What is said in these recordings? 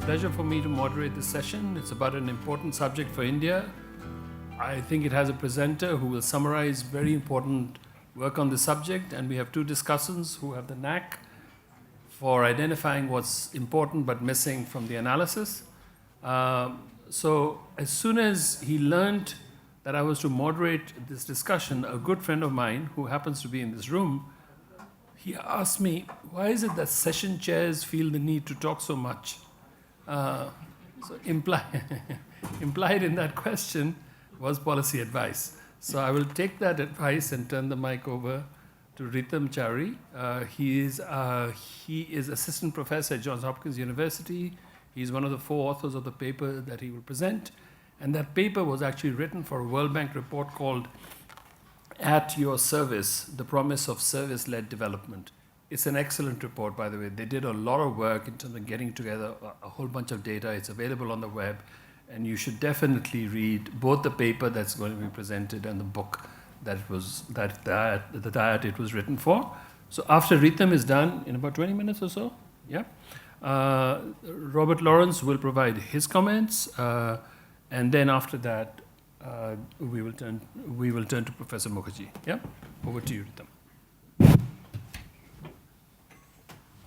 pleasure for me to moderate this session. It's about an important subject for India. I think it has a presenter who will summarize very important work on the subject, and we have two discussants who have the knack for identifying what's important but missing from the analysis. So as soon as he learned that I was to moderate this discussion, a good friend of mine who happens to be in this room, he asked me, why is it that session chairs feel the need to talk so much? So implied in that question was policy advice. So I will take that advice and turn the mic over to Ritam Chaurey. He is assistant professor at Johns Hopkins University. He's one of the 4 authors of the paper that he will present. And that paper was actually written for a World Bank report called At Your Service, The Promise of Service-Led Development. It's an excellent report, by the way. They did a lot of work in terms of getting together a whole bunch of data. It's available on the web. And you should definitely read both the paper that's going to be presented and the book that it was written for. So after Ritam is done, in about 20 minutes or so, Robert Lawrence will provide his comments, and then after that, we will turn to Professor Mukherjee. Yeah, over to you, Ritam.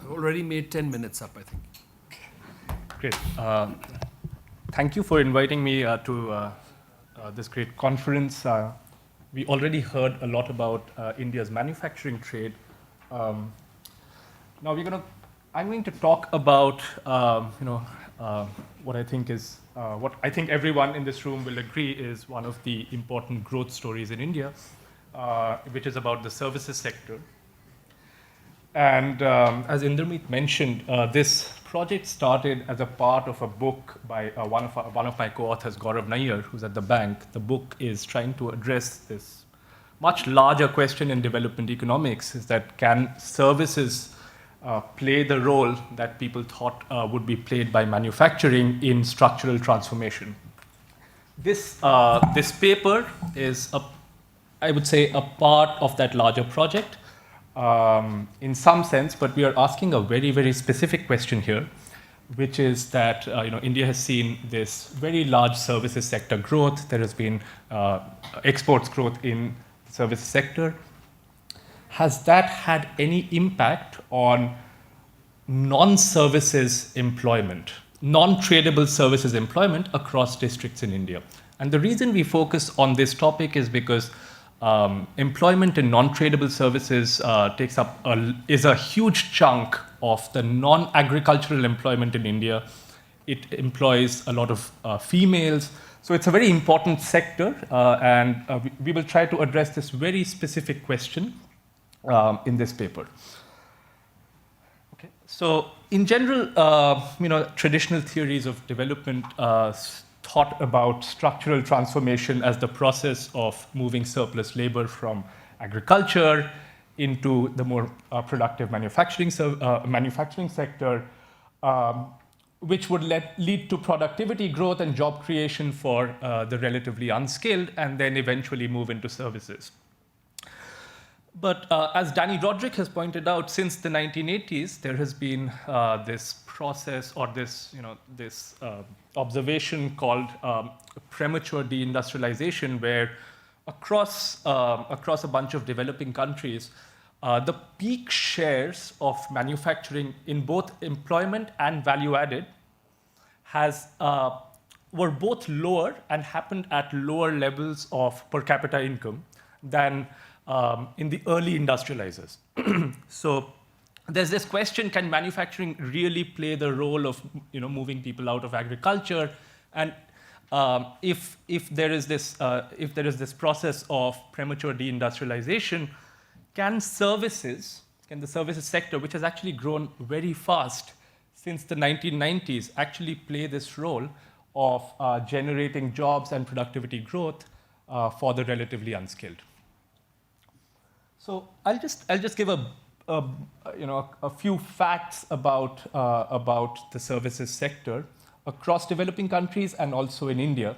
I've already made 10 minutes up, I think. Great. Thank you for inviting me to this great conference. We already heard a lot about India's manufacturing trade. Now I'm going to talk about what I think everyone in this room will agree is one of the important growth stories in India, which is about the services sector. And as Indermeet mentioned, this project started as a part of a book by one of my co-authors, Gaurav Nayyar, who's at the bank. The book is trying to address this much larger question in development economics, is that can services play the role that people thought would be played by manufacturing in structural transformation. This paper is, I would say, a part of that larger project. In some sense, but we are asking a very, very specific question here, which is that India has seen this very large services sector growth. There has been exports growth in the services sector. Has that had any impact on non-services employment, non-tradable services employment across districts in India? And the reason we focus on this topic is because employment in non-tradable services is a huge chunk of the non-agricultural employment in India. It employs a lot of females. So it's a very important sector, and we will try to address this very specific question in this paper. Okay. So in general, traditional theories of development thought about structural transformation as the process of moving surplus labor from agriculture into the more productive manufacturing sector, which would lead to productivity growth and job creation for the relatively unskilled, and then eventually move into services. But as Danny Roderick has pointed out, since the 1980s, there has been this process or this observation called Premature De-Industrialization, where across a bunch of developing countries, the peak shares of manufacturing in both employment and value added were both lower and happened at lower levels of per capita income than in the early industrializers. So there's this question: can manufacturing really play the role of moving people out of agriculture? And if there is this process of premature deindustrialization, can the services sector, which has actually grown very fast since the 1990s, actually play this role of generating jobs and productivity growth for the relatively unskilled? So I'll just give a few facts about the services sector across developing countries and also in India.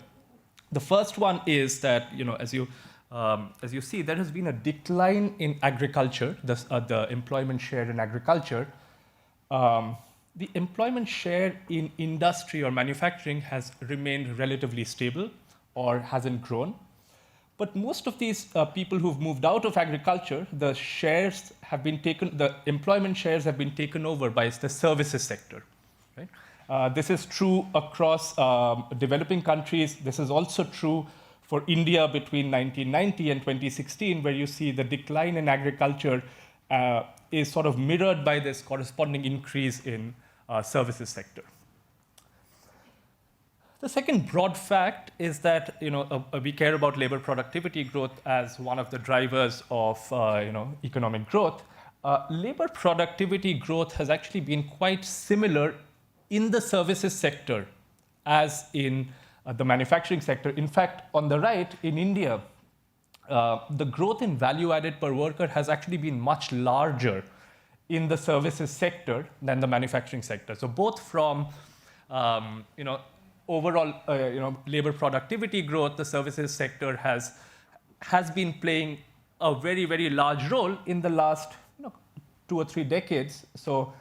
The first one is that as you see, there has been a decline in agriculture, the employment share in agriculture, the employment share in industry or manufacturing has remained relatively stable or hasn't grown. But most of these people who've moved out of agriculture, the employment shares have been taken over by the services sector. Right? This is true across developing countries. This is also true for India between 1990 and 2016, where you see the decline in agriculture is sort of mirrored by this corresponding increase in services sector. The second broad fact is that we care about labor productivity growth as one of the drivers of economic growth. Labor productivity growth has actually been quite similar in the services sector as in the manufacturing sector. In fact, on the right, in India, the growth in value added per worker has actually been much larger in the services sector than the manufacturing sector. So both from overall labor productivity growth, the services sector has been playing a very, very large role in the last 2 or 3 decades. So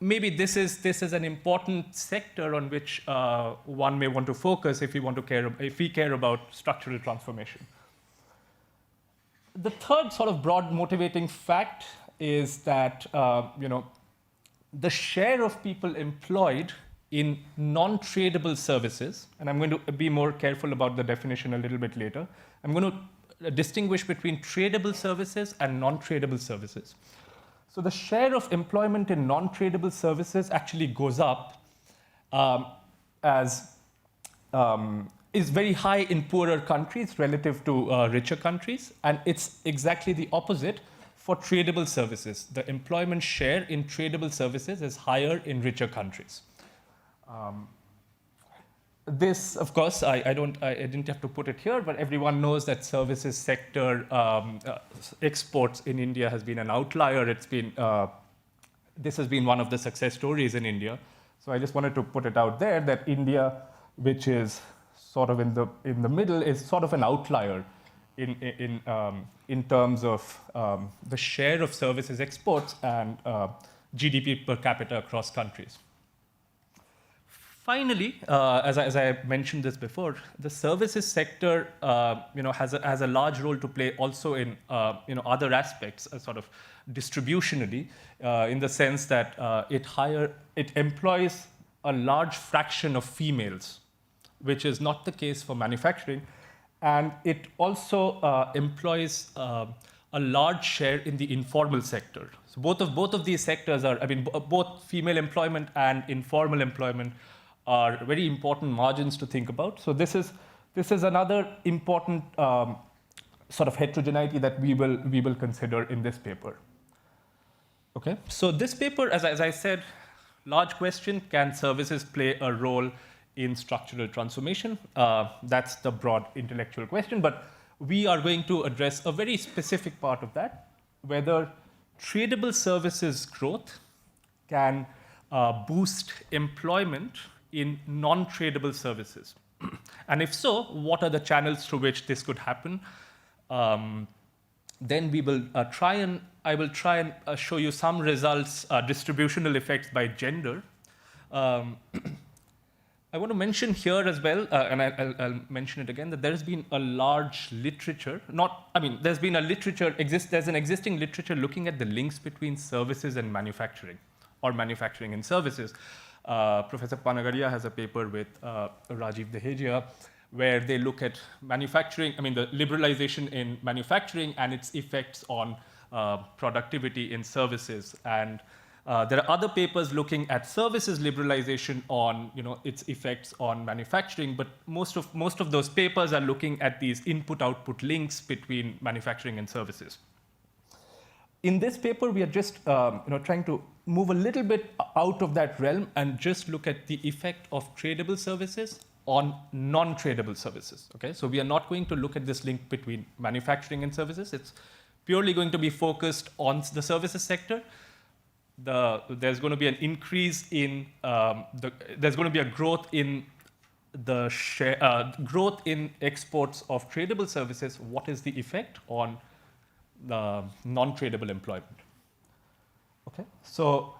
maybe this is an important sector on which one may want to focus if we care about structural transformation. The third sort of broad motivating fact is that the share of people employed in non-tradable services, and I'm going to be more careful about the definition a little bit later. I'm going to distinguish between tradable services and non-tradable services. So the share of employment in non-tradable services actually goes up is very high in poorer countries relative to richer countries, and it's exactly the opposite for tradable services. The employment share in tradable services is higher in richer countries. This, of course, I didn't have to put it here, but everyone knows that services sector exports in India has been an outlier. This has been one of the success stories in India. So I just wanted to put it out there that India, which is sort of in the middle, is sort of an outlier in terms of the share of services exports and GDP per capita across countries. Finally, as I mentioned this before, the services sector has a large role to play also in other aspects, sort of distributionally, in the sense that it employs a large fraction of females, which is not the case for manufacturing, and it also employs a large share in the informal sector. So both of these sectors both female employment and informal employment are very important margins to think about. So this is another important sort of heterogeneity that we will consider in this paper. Okay, so this paper, as I said, large question: can services play a role in structural transformation? That's the broad intellectual question, but we are going to address a very specific part of that: whether tradable services growth can boost employment in non-tradable services. And if so, what are the channels through which this could happen? Then I will try and show you some results, distributional effects by gender. I want to mention here as well, and I'll mention it again, that there has been a large literature, there's an existing literature looking at the links between services and manufacturing, or manufacturing and services. Professor Panagaria has a paper with Rajiv Dehejia, where they look at manufacturing, the liberalization in manufacturing and its effects on productivity in services. And there are other papers looking at services liberalization on its effects on manufacturing, but most of those papers are looking at these input-output links between manufacturing and services. In this paper, we are just trying to move a little bit out of that realm and just look at the effect of tradable services on non-tradable services. Okay, so we are not going to look at this link between manufacturing and services. It's purely going to be focused on the services sector. There's going to be an increase in there's going to be a growth in the share, growth in exports of tradable services. What is the effect on the non-tradable employment? Okay, so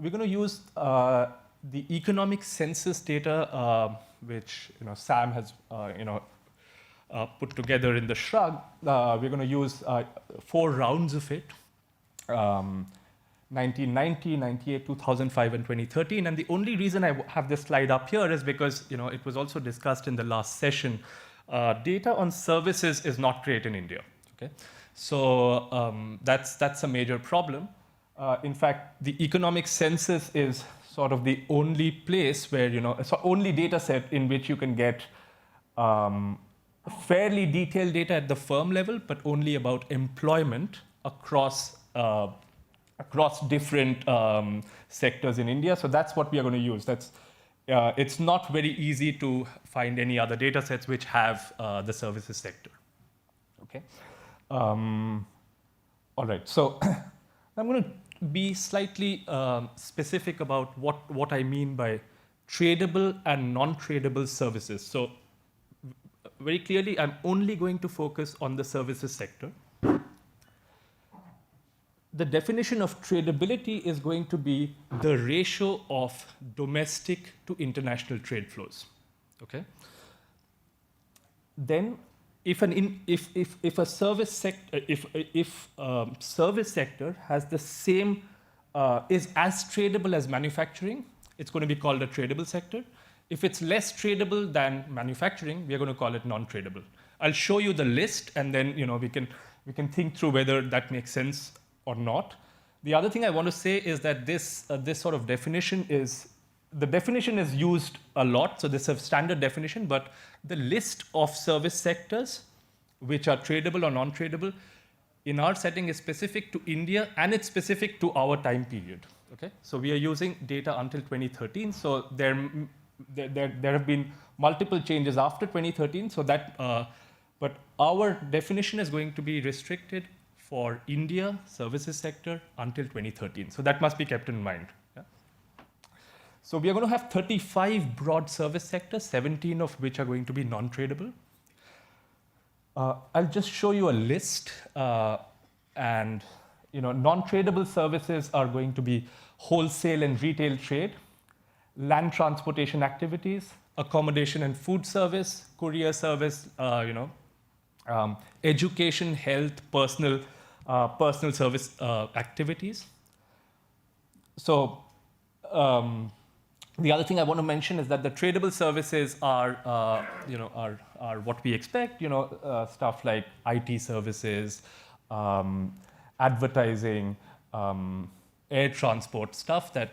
we're going to use the economic census data, which Sam has put together in the shrug. We're going to use 4 rounds of it. 1990, 98, 2005, and 2013. And the only reason I have this slide up here is because it was also discussed in the last session. Data on services is not great in India. Okay, so that's a major problem. In fact, the economic census is sort of the only place where it's the only data set in which you can get fairly detailed data at the firm level, but only about employment across different sectors in India. So that's what we are going to use. It's not very easy to find any other data sets which have the services sector. Okay. All right. So I'm going to be slightly specific about what I mean by tradable and non-tradable services. So very clearly, I'm only going to focus on the services sector. The definition of tradability is going to be the ratio of domestic to international trade flows. Okay. Then, if a service sector service sector has the same is as tradable as manufacturing, it's going to be called a tradable sector. If it's less tradable than manufacturing, we are going to call it non-tradable. I'll show you the list, and then we can think through whether that makes sense or not. The other thing I want to say is that this sort of definition is used a lot. So this is a standard definition, but the list of service sectors which are tradable or non-tradable in our setting is specific to India, and it's specific to our time period. Okay, so we are using data until 2013. So there have been multiple changes after 2013. So that, but our definition is going to be restricted for India services sector until 2013. So that must be kept in mind. Yeah? So we are going to have 35 broad service sectors, 17 of which are going to be non-tradable. I'll just show you a list, and non-tradable services are going to be wholesale and retail trade, land transportation activities, accommodation and food service, courier service, education, health, personal service activities. So the other thing I want to mention is that the tradable services are what we expect. Stuff like IT services, advertising, air transport, stuff that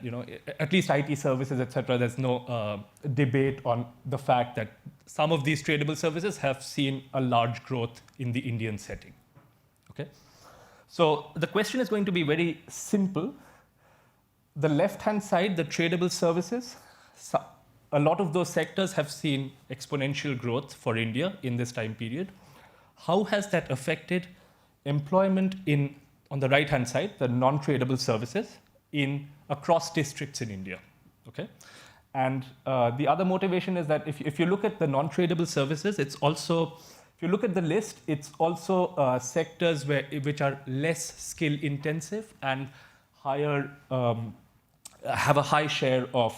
at least IT services, etc. There's no debate on the fact that some of these tradable services have seen a large growth in the Indian setting. Okay, so the question is going to be very simple. The left-hand side, the tradable services, a lot of those sectors have seen exponential growth for India in this time period. How has that affected employment on the right-hand side, the non-tradable services across districts in India? Okay, and the other motivation is that if you look at the non-tradable services, it's also, if you look at the list, it's also sectors which are less skill intensive and higher, have a high share of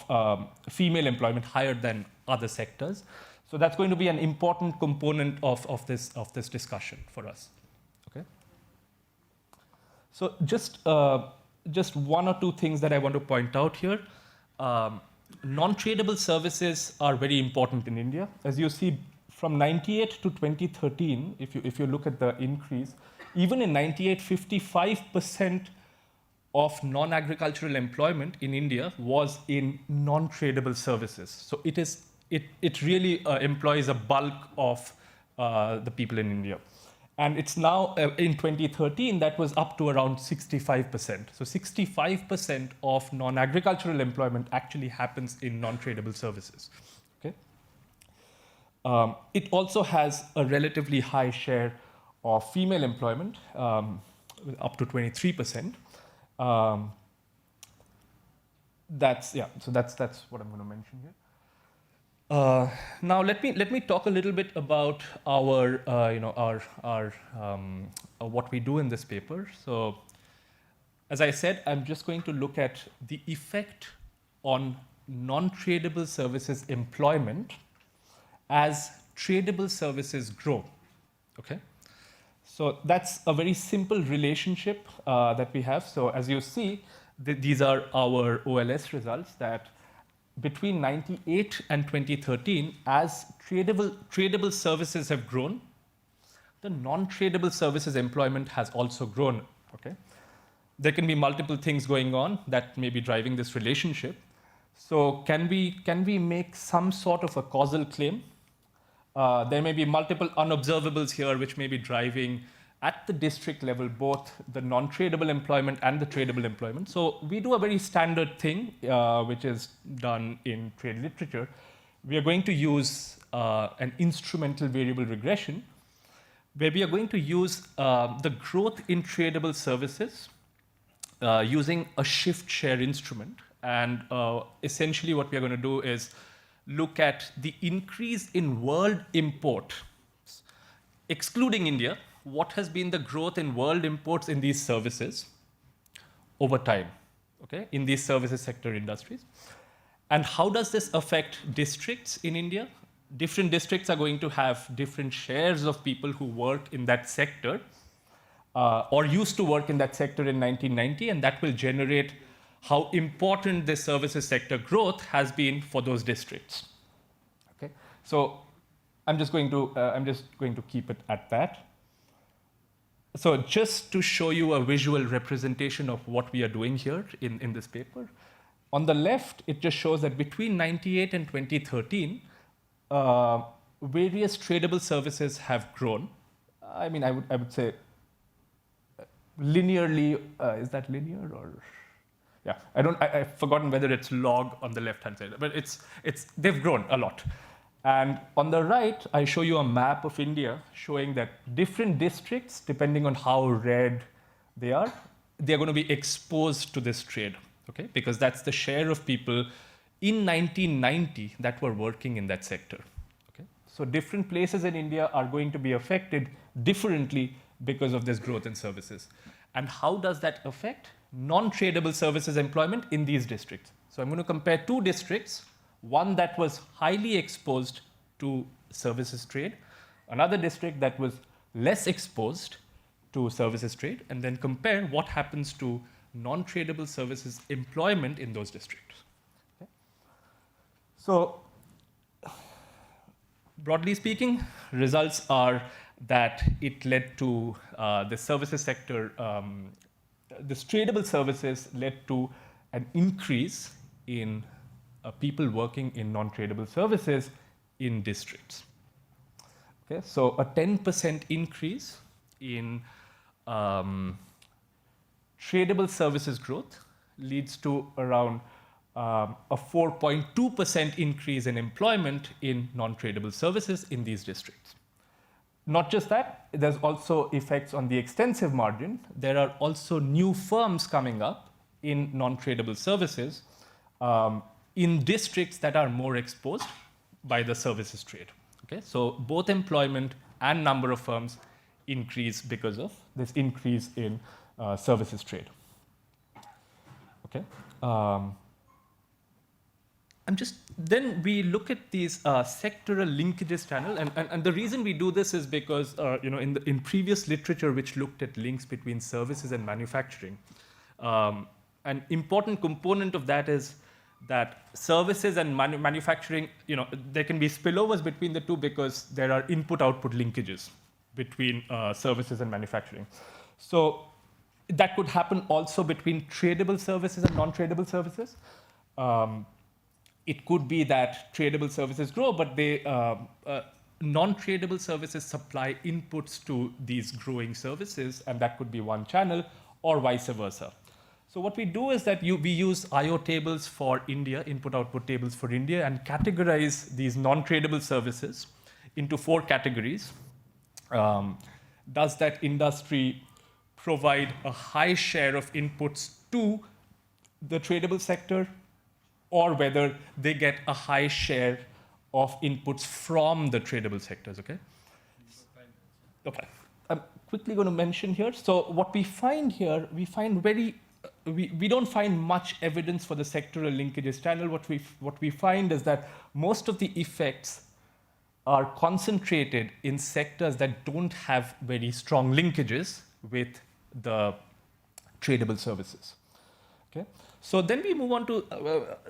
female employment, higher than other sectors. So that's going to be an important component of this discussion for us. Okay. So just one or two things that I want to point out here. Non-tradable services are very important in India. As you see, from 98 to 2013, if you look at the increase, even in 98, 55% of non-agricultural employment in India was in non-tradable services. So it really employs a bulk of the people in India. And it's now, in 2013, that was up to around 65%. So 65% of non-agricultural employment actually happens in non-tradable services. Okay? It also has a relatively high share of female employment, up to 23%. That's what I'm going to mention here. Now let me talk a little bit about our what we do in this paper. So As I said, I'm just going to look at the effect on non-tradable services employment as tradable services grow. Okay? So that's a very simple relationship that we have. So as you see, these are our OLS results that between 98 and 2013, as tradable services have grown, the non-tradable services employment has also grown. Okay? There can be multiple things going on that may be driving this relationship. So can we make some sort of a causal claim? There may be multiple unobservables here which may be driving at the district level both the non-tradable employment and the tradable employment. So we do a very standard thing which is done in trade literature. We are going to use an instrumental variable regression where we are going to use the growth in tradable services using a shift share instrument. And essentially what we are going to do is look at the increase in world imports, excluding India, what has been the growth in world imports in these services over time, okay, in these services sector industries. And how does this affect districts in India? Different districts are going to have different shares of people who work in that sector or used to work in that sector in 1990, and that will generate how important the services sector growth has been for those districts. Okay, so I'm just going to keep it at that. So just to show you a visual representation of what we are doing here in this paper, on the left it just shows that between 98 and 2013, various tradable services have grown. I mean, I would say linearly. Is that linear or? Yeah, I've forgotten whether it's log on the left-hand side, but they've grown a lot. And on the right, I show you a map of India showing that different districts, depending on how red they're going to be exposed to this trade, okay? Because that's the share of people in 1990 that were working in that sector, okay? So different places in India are going to be affected differently because of this growth in services. And how does that affect non-tradable services employment in these districts? So I'm going to compare two districts, one that was highly exposed to services trade, another district that was less exposed to services trade, and then compare what happens to non-tradable services employment in those districts. Okay? So broadly speaking, results are that it led to the services sector, this tradable services led to an increase in people working in non-tradable services in districts. Okay, so a 10% increase in tradable services growth leads to around a 4.2% increase in employment in non-tradable services in these districts. Not just that, there's also effects on the extensive margin. There are also new firms coming up in non-tradable services in districts that are more exposed by the services trade. Okay? So both employment and number of firms increase because of this increase in services trade. Okay? Then we look at these sectoral linkages channel, and the reason we do this is because in previous literature which looked at links between services and manufacturing, an important component of that is that services and manufacturing, there can be spillovers between the two because there are input-output linkages between services and manufacturing. So that could happen also between tradable services and non-tradable services. It could be that tradable services grow, but non-tradable services supply inputs to these growing services, and that could be one channel, or vice versa. So what we do is that we use IO tables for India, input-output tables for India, and categorize these non-tradable services into 4 categories. Does that industry provide a high share of inputs to the tradable sector, or whether they get a high share of inputs from the tradable sectors, okay? Okay. I'm quickly going to mention here. So what we find here, we find very we don't find much evidence for the sectoral linkages channel. What we find is that most of the effects are concentrated in sectors that don't have very strong linkages with the tradable services. Okay, so then we move on to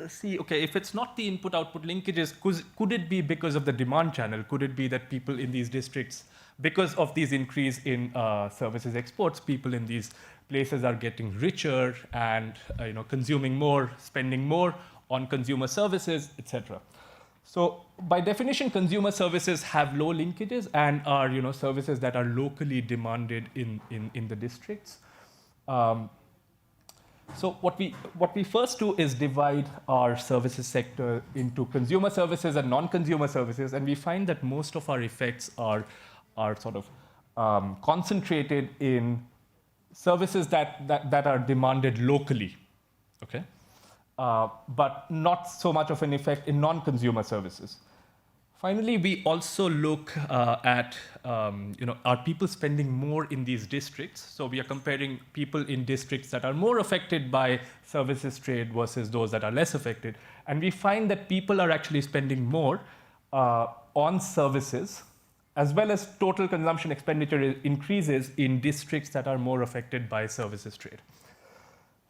see, okay, if it's not the input-output linkages, could it be because of the demand channel? Could it be that people in these districts, because of these increase in services exports, people in these places are getting richer and consuming more, spending more on consumer services, etc. So by definition, consumer services have low linkages and are services that are locally demanded in the districts. So what we first do is divide our services sector into consumer services and non-consumer services, and we find that most of our effects are sort of concentrated in services that are demanded locally, okay, but not so much of an effect in non-consumer services. Finally, we also look at, are people spending more in these districts? So we are comparing people in districts that are more affected by services trade versus those that are less affected. And we find that people are actually spending more on services, as well as total consumption expenditure increases in districts that are more affected by services trade.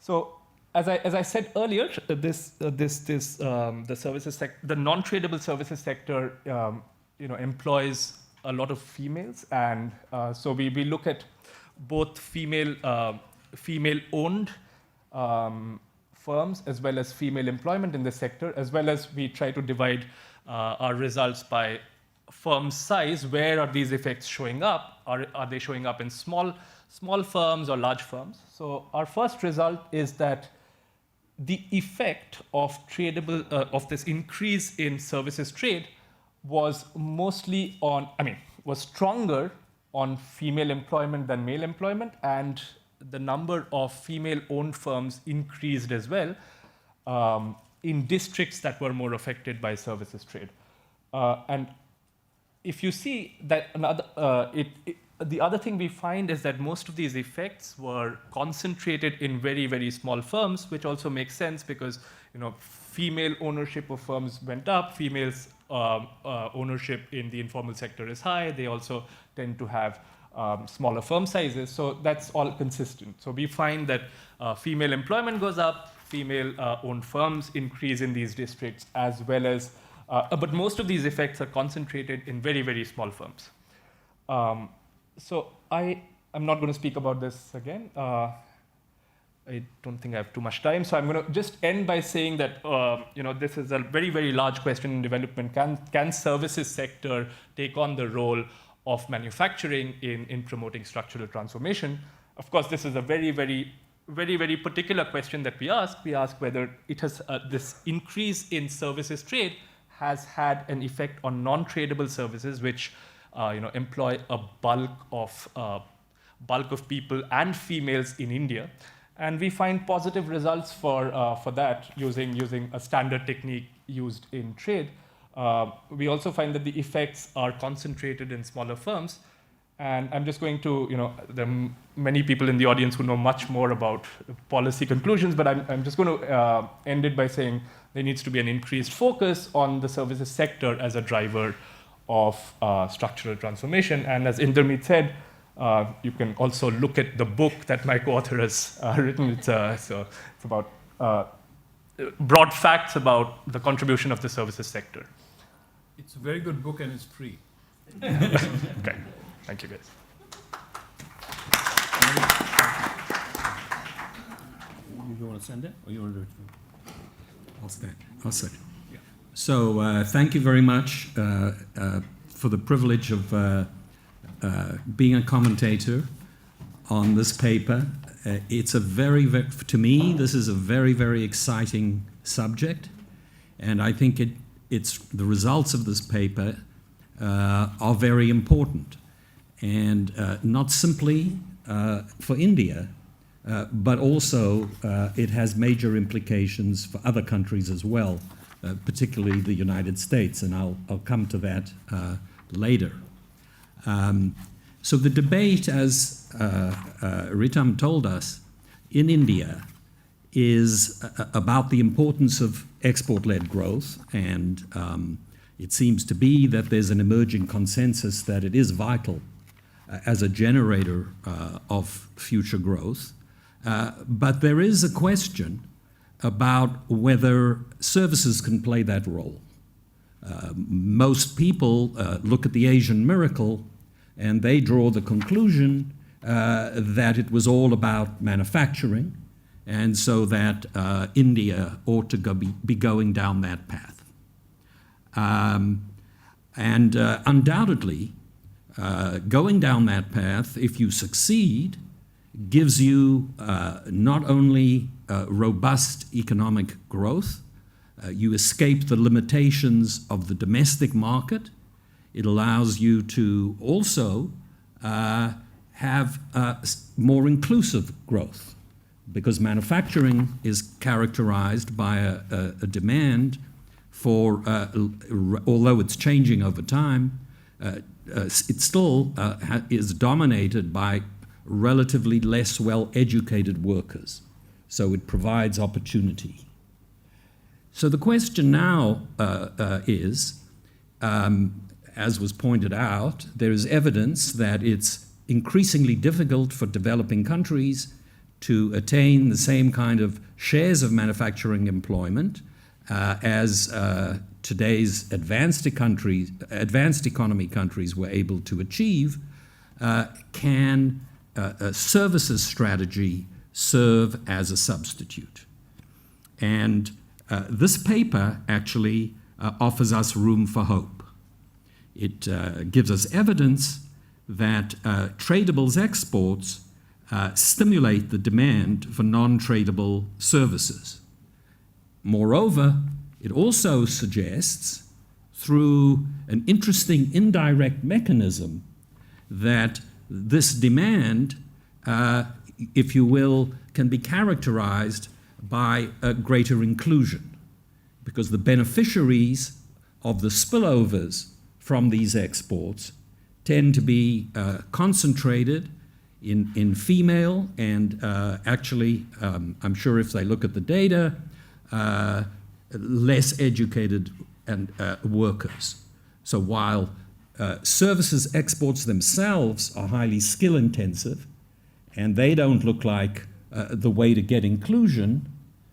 So as I said earlier, the non-tradable services sector, employs a lot of females, and so we look at both female-owned firms as well as female employment in this sector, as well as we try to divide our results by firm size. Where are these effects showing up? Are they showing up in small firms or large firms? So our first result is that the effect of of this increase in services trade was mostly was stronger on female employment than male employment, and the number of female-owned firms increased as well in districts that were more affected by services trade. And if you see that the other thing we find is that most of these effects were concentrated in very, very small firms, which also makes sense because female ownership of firms went up, females ownership in the informal sector is high, they also tend to have smaller firm sizes, so that's all consistent. So we find that female employment goes up, female owned firms increase in these districts, as well as, but most of these effects are concentrated in very, very small firms. So I'm not going to speak about this again. I don't think I have too much time, so I'm going to just end by saying that this is a very, very large question in development. Can services sector take on the role of manufacturing in promoting structural transformation? Of course, this is a very, very, very, very particular question that we ask. We ask whether it has this increase in services trade has had an effect on non-tradable services, which employ a bulk of people and females in India, and we find positive results for that using a standard technique used in trade. We also find that the effects are concentrated in smaller firms, and I'm just going to there are many people in the audience who know much more about policy conclusions, but I'm just going to end it by saying there needs to be an increased focus on the services sector as a driver of structural transformation. And as Indermeet said, you can also look at the book that my co-author has written. It's about broad facts about the contribution of the services sector. It's a very good book and it's free. Okay, thank you guys. You want to send it, or you want to do it? I'll start. Yeah. So thank you very much for the privilege of being a commentator on this paper. It's a to me, this is a very, very exciting subject, and I think it's the results of this paper are very important, and not simply for India, but also it has major implications for other countries as well, particularly the United States, and I'll come to that later. So the debate, as Ritam told us, in India is about the importance of export-led growth, and it seems to be that there's an emerging consensus that it is vital as a generator of future growth. But there is a question about whether services can play that role. Most people look at the Asian miracle and they draw the conclusion that it was all about manufacturing, and so that India ought to be going down that path. Undoubtedly, going down that path, if you succeed, gives you not only robust economic growth, you escape the limitations of the domestic market. It allows you to also have more inclusive growth, because manufacturing is characterized by a demand for, although it's changing over time, it still is dominated by relatively less well-educated workers. So it provides opportunity. So the question now is, as was pointed out, there is evidence that it's increasingly difficult for developing countries to attain the same kind of shares of manufacturing employment as today's advanced economy countries were able to achieve. Can a services strategy serve as a substitute? And this paper actually offers us room for hope. It gives us evidence that tradables exports stimulate the demand for non-tradable services. Moreover, it also suggests, through an interesting indirect mechanism, that this demand, if you will, can be characterized by a greater inclusion, because the beneficiaries of the spillovers from these exports tend to be concentrated in female and actually, I'm sure if they look at the data, less educated and workers. So while services exports themselves are highly skill intensive and they don't look like the way to get inclusion,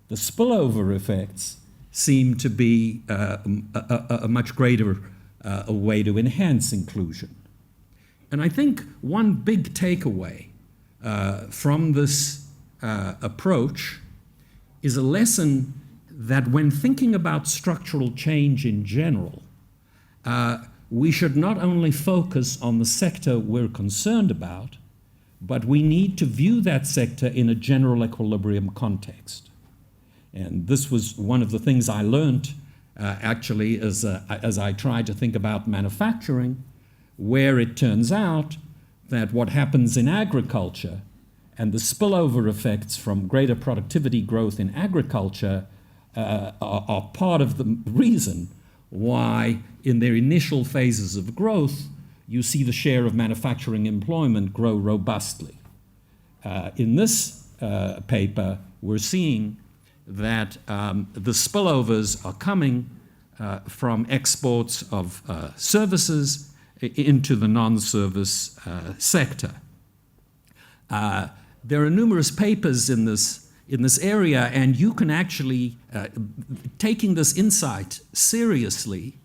the spillover effects seem to be a much greater a way to enhance inclusion. And I think one big takeaway from this approach is a lesson that when thinking about structural change in general, we should not only focus on the sector we're concerned about, but we need to view that sector in a general equilibrium context. And this was one of the things I learned actually as I tried to think about manufacturing, where it turns out that what happens in agriculture and the spillover effects from greater productivity growth in agriculture are part of the reason why in their initial phases of growth you see the share of manufacturing employment grow robustly. In this paper, we're seeing that the spillovers are coming from exports of services into the non-service sector. There are numerous papers in this area, and you can actually, taking this insight seriously,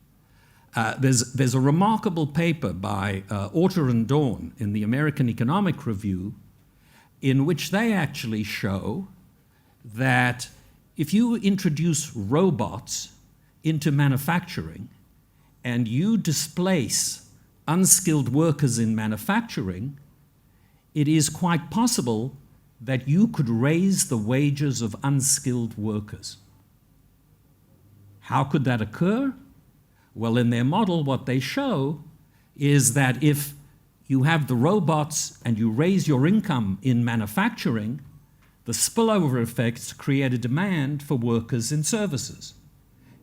there's a remarkable paper by Orter and Dawn in the American Economic Review in which they actually show that if you introduce robots into manufacturing and you displace unskilled workers in manufacturing, it is quite possible that you could raise the wages of unskilled workers. How could that occur? Well, in their model, what they show is that if you have the robots and you raise your income in manufacturing, the spillover effects create a demand for workers in services.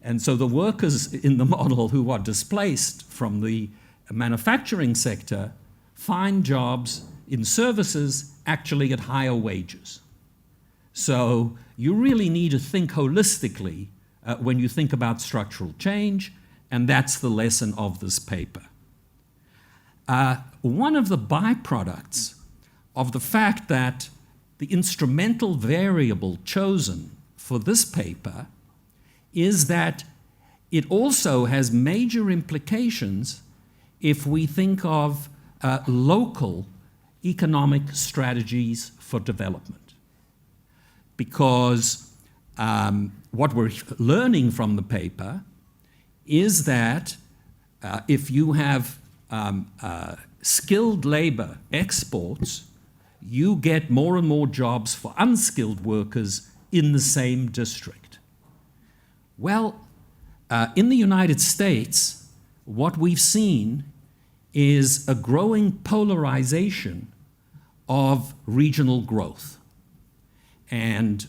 And so the workers in the model who are displaced from the manufacturing sector find jobs in services actually at higher wages. So you really need to think holistically when you think about structural change, and that's the lesson of this paper. One of the byproducts of the fact that the instrumental variable chosen for this paper is that it also has major implications if we think of local economic strategies for development. Because what we're learning from the paper is that if you have skilled labor exports, you get more and more jobs for unskilled workers in the same district. Well, in the United States, what we've seen is a growing polarization of regional growth. And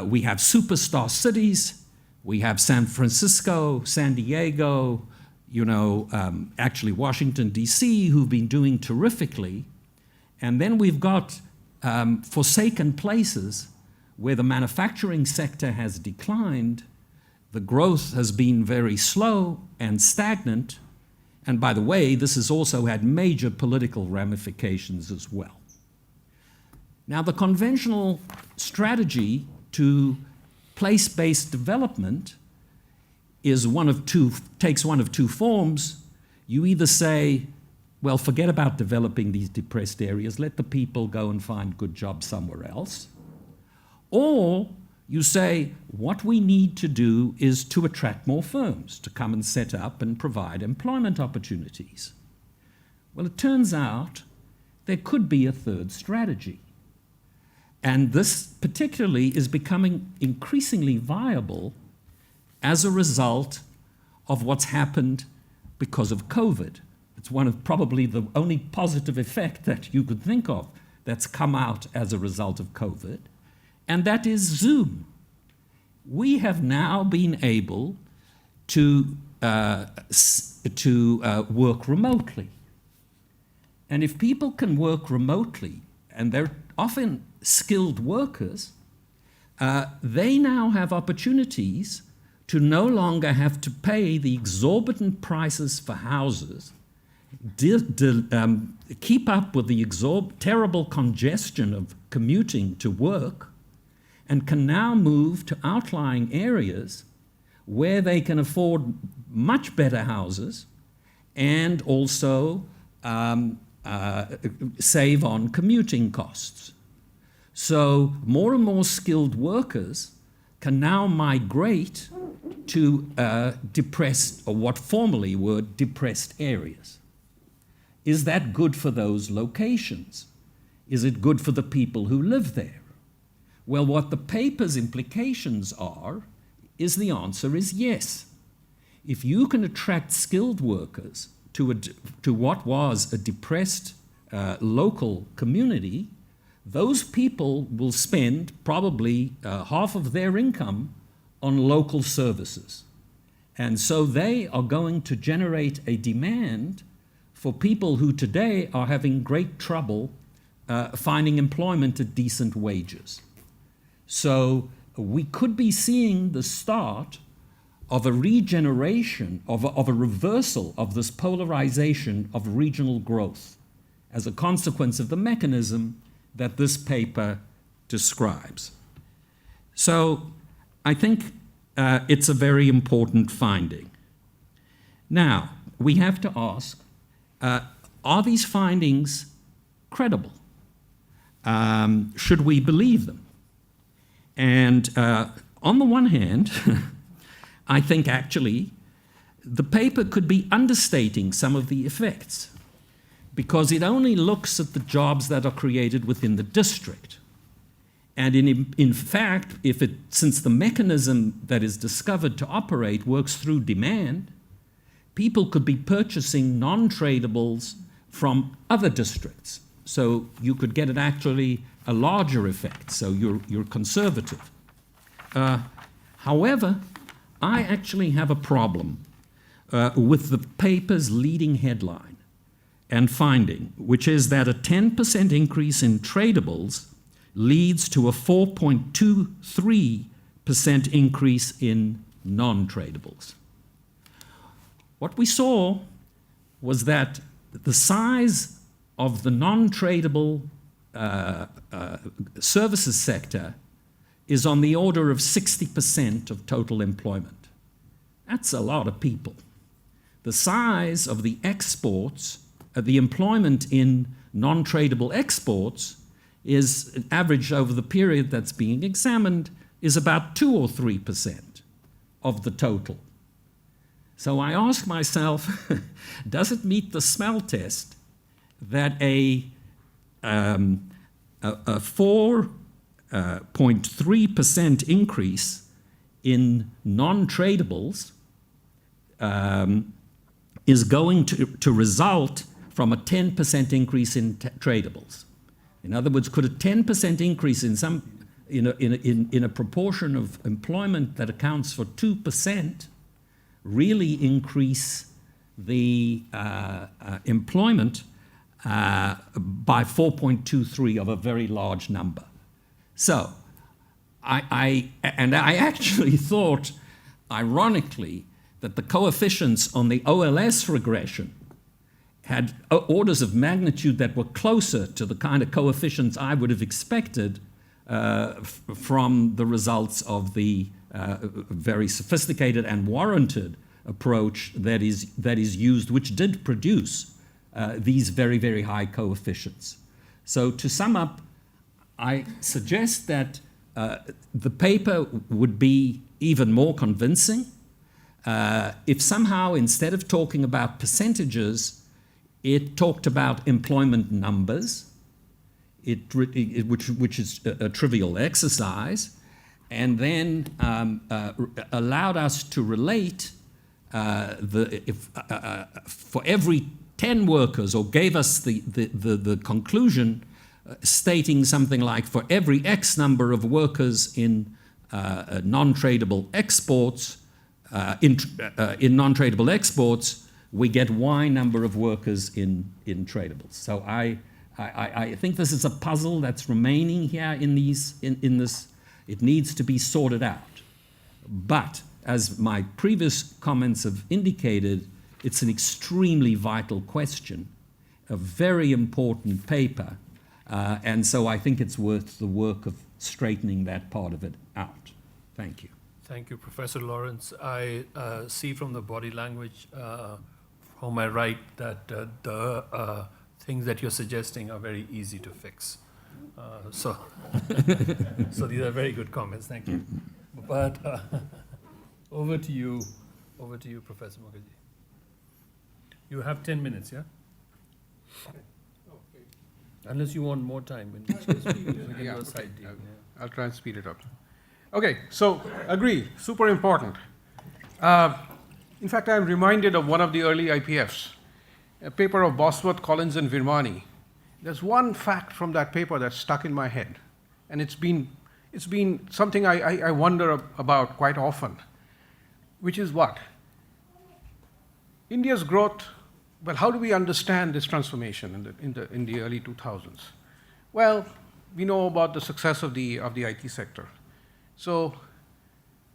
we have superstar cities, we have San Francisco, San Diego, actually Washington, D.C., who've been doing terrifically. And then we've got forsaken places where the manufacturing sector has declined, the growth has been very slow and stagnant, and by the way, this has also had major political ramifications as well. Now, the conventional strategy to place-based development takes one of two forms. You either say, well, forget about developing these depressed areas, let the people go and find good jobs somewhere else. Or you say, what we need to do is to attract more firms to come and set up and provide employment opportunities. Well, it turns out there could be a third strategy. And this particularly is becoming increasingly viable as a result of what's happened because of COVID. It's one of probably the only positive effect that you could think of that's come out as a result of COVID, and that is Zoom. We have now been able to work remotely. And if people can work remotely, and they're often skilled workers, they now have opportunities to no longer have to pay the exorbitant prices for houses, keep up with the terrible congestion of commuting to work, and can now move to outlying areas where they can afford much better houses and also save on commuting costs. So more and more skilled workers can now migrate to depressed, or what formerly were depressed areas. Is that good for those locations? Is it good for the people who live there? Well, what the paper's implications are, is the answer is yes. If you can attract skilled workers to what was a depressed local community, those people will spend probably half of their income on local services. And so they are going to generate a demand for people who today are having great trouble finding employment at decent wages. So we could be seeing the start of a regeneration, of a reversal of this polarization of regional growth as a consequence of the mechanism that this paper describes. So I think it's a very important finding. Now, we have to ask, are these findings credible? Should we believe them? And on the one hand, I think actually the paper could be understating some of the effects, because it only looks at the jobs that are created within the district. And in fact, since the mechanism that is discovered to operate works through demand, people could be purchasing non-tradables from other districts. So you could get actually a larger effect, so you're conservative. However, I actually have a problem with the paper's leading headline and finding, which is that a 10% increase in tradables leads to a 4.23% increase in non-tradables. What we saw was that the size of the non-tradable services sector is on the order of 60% of total employment. That's a lot of people. The size of the exports, the employment in non-tradable exports is averaged over the period that's being examined is about 2 or 3% of the total. So I ask myself, does it meet the smell test that a 4.3% increase in non-tradables is going to result from a 10% increase in tradables? In other words, could a 10% increase in a proportion of employment that accounts for 2% really increase the employment by 4.23 of a very large number? So I actually thought, ironically, that the coefficients on the OLS regression had orders of magnitude that were closer to the kind of coefficients I would have expected from the results of the very sophisticated and warranted approach that is used, which did produce these very, very high coefficients. So to sum up, I suggest that the paper would be even more convincing if somehow, instead of talking about percentages, it talked about employment numbers, which is a trivial exercise, and then allowed us to relate for every 10 workers, or gave us the conclusion stating something like, for every X number of workers in non-tradable exports, in non-tradable exports, we get Y number of workers in tradables. So I think this is a puzzle that's remaining here in this. It needs to be sorted out. But as my previous comments have indicated, it's an extremely vital question, a very important paper, and so I think it's worth the work of straightening that part of it out. Thank you. Thank you, Professor Lawrence. I see from the body language on my right that the things that you're suggesting are very easy to fix. So these are very good comments. Thank you. But over to you, Professor Mukherjee. You have 10 minutes, yeah? Unless you want more time, in which case we can do a side deal. I'll try and speed it up. Okay, so agree, super important. In fact, I'm reminded of one of the early IPFs, a paper of Bosworth, Collins, and Virmani. There's one fact from that paper that's stuck in my head, and it's been something I wonder about quite often, which is what? India's growth. Well, how do we understand this transformation in the early 2000s? Well, we know about the success of the IT sector. So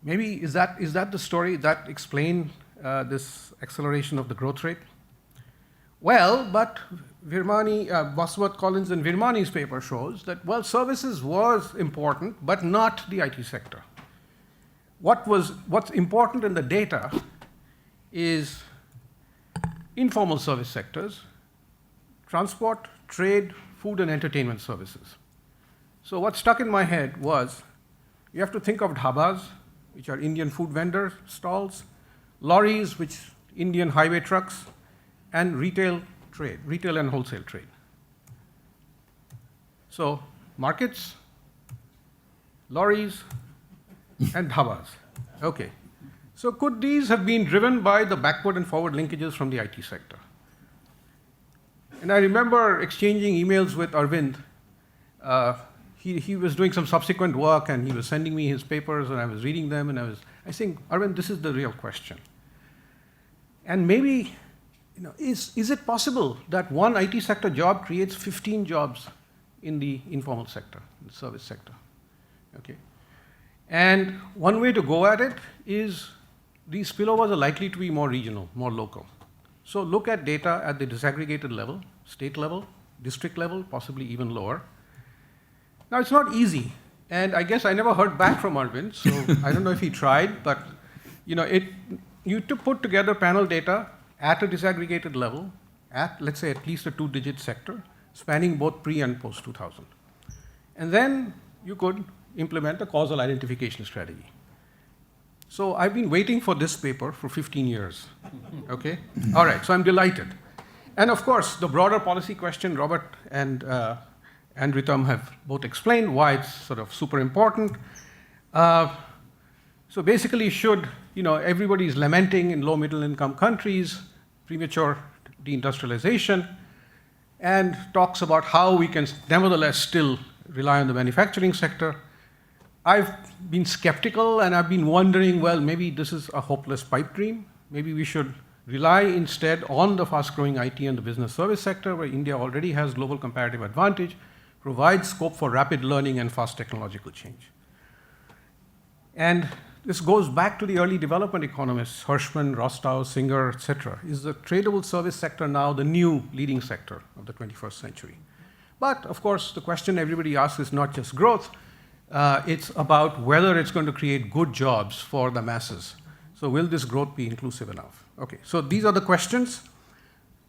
maybe is that the story that explain this acceleration of the growth rate? Well, but Bosworth, Collins, and Virmani's paper shows that, well, services was important, but not the IT sector. What's important in the data is informal service sectors, transport, trade, food, and entertainment services. So what stuck in my head was, you have to think of dhabas, which are Indian food vendor stalls, lorries, which Indian highway trucks, and retail and wholesale trade. So markets, lorries, and dhabas. Okay. So could these have been driven by the backward and forward linkages from the IT sector? And I remember exchanging emails with Arvind. He was doing some subsequent work, and he was sending me his papers, and I was reading them, and I was saying, Arvind, this is the real question. And maybe, is it possible that one IT sector job creates 15 jobs in the informal sector, the service sector. Okay. And one way to go at it is these spillovers are likely to be more regional, more local. So look at data at the disaggregated level, state level, district level, possibly even lower. Now it's not easy, and I guess I never heard back from Arvind, so I don't know if he tried, but you to put together panel data at a disaggregated level, at let's say at least a 2-digit sector, spanning both pre and post 2000. And then you could implement a causal identification strategy. So I've been waiting for this paper for 15 years. Okay? All right, so I'm delighted. And of course, the broader policy question, Robert and Ritam have both explained why it's sort of super important. So basically, everybody's lamenting in low middle income countries, premature deindustrialization, and talks about how we can nevertheless still rely on the manufacturing sector. I've been skeptical and I've been wondering, well, maybe this is a hopeless pipe dream. Maybe we should rely instead on the fast-growing IT and the business service sector, where India already has global comparative advantage, provides scope for rapid learning and fast technological change. And this goes back to the early development economists, Hirschman, Rostow, Singer, etc. Is the tradable service sector now the new leading sector of the 21st century? But of course, the question everybody asks is not just growth, it's about whether it's going to create good jobs for the masses. So will this growth be inclusive enough? Okay, so these are the questions.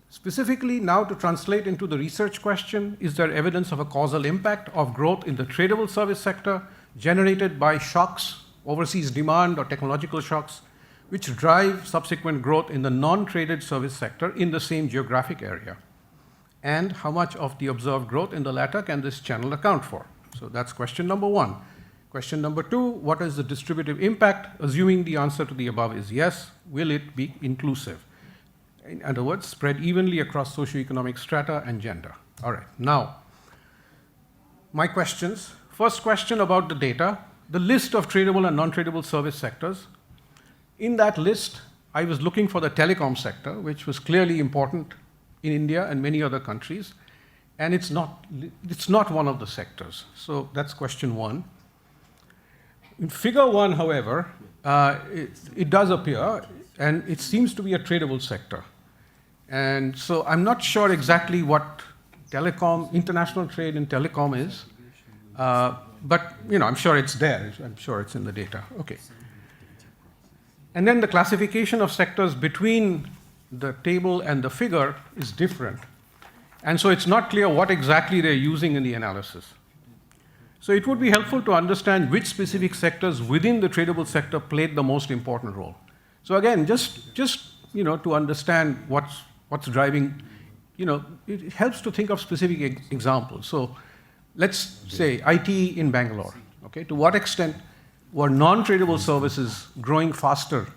Specifically now to translate into the research question, is there evidence of a causal impact of growth in the tradable service sector generated by shocks, overseas demand or technological shocks, which drive subsequent growth in the non-traded service sector in the same geographic area? And how much of the observed growth in the latter can this channel account for? So that's question number one. Question number two, what is the distributive impact? Assuming the answer to the above is yes, will it be inclusive? In other words, spread evenly across socioeconomic strata and gender. All right, now, my questions. First question about the data, the list of tradable and non-tradable service sectors. In that list, I was looking for the telecom sector, which was clearly important in India and many other countries, and it's not one of the sectors. So that's question one. In figure one, however, it does appear, and it seems to be a tradable sector. And so I'm not sure exactly what telecom, international trade in telecom is, but I'm sure it's there. I'm sure it's in the data. Okay. And then the classification of sectors between the table and the figure is different. And so it's not clear what exactly they're using in the analysis. So it would be helpful to understand which specific sectors within the tradable sector played the most important role. So again, just to understand what's driving, it helps to think of specific examples. So let's say IT in Bangalore. Okay, to what extent were non-tradable services growing faster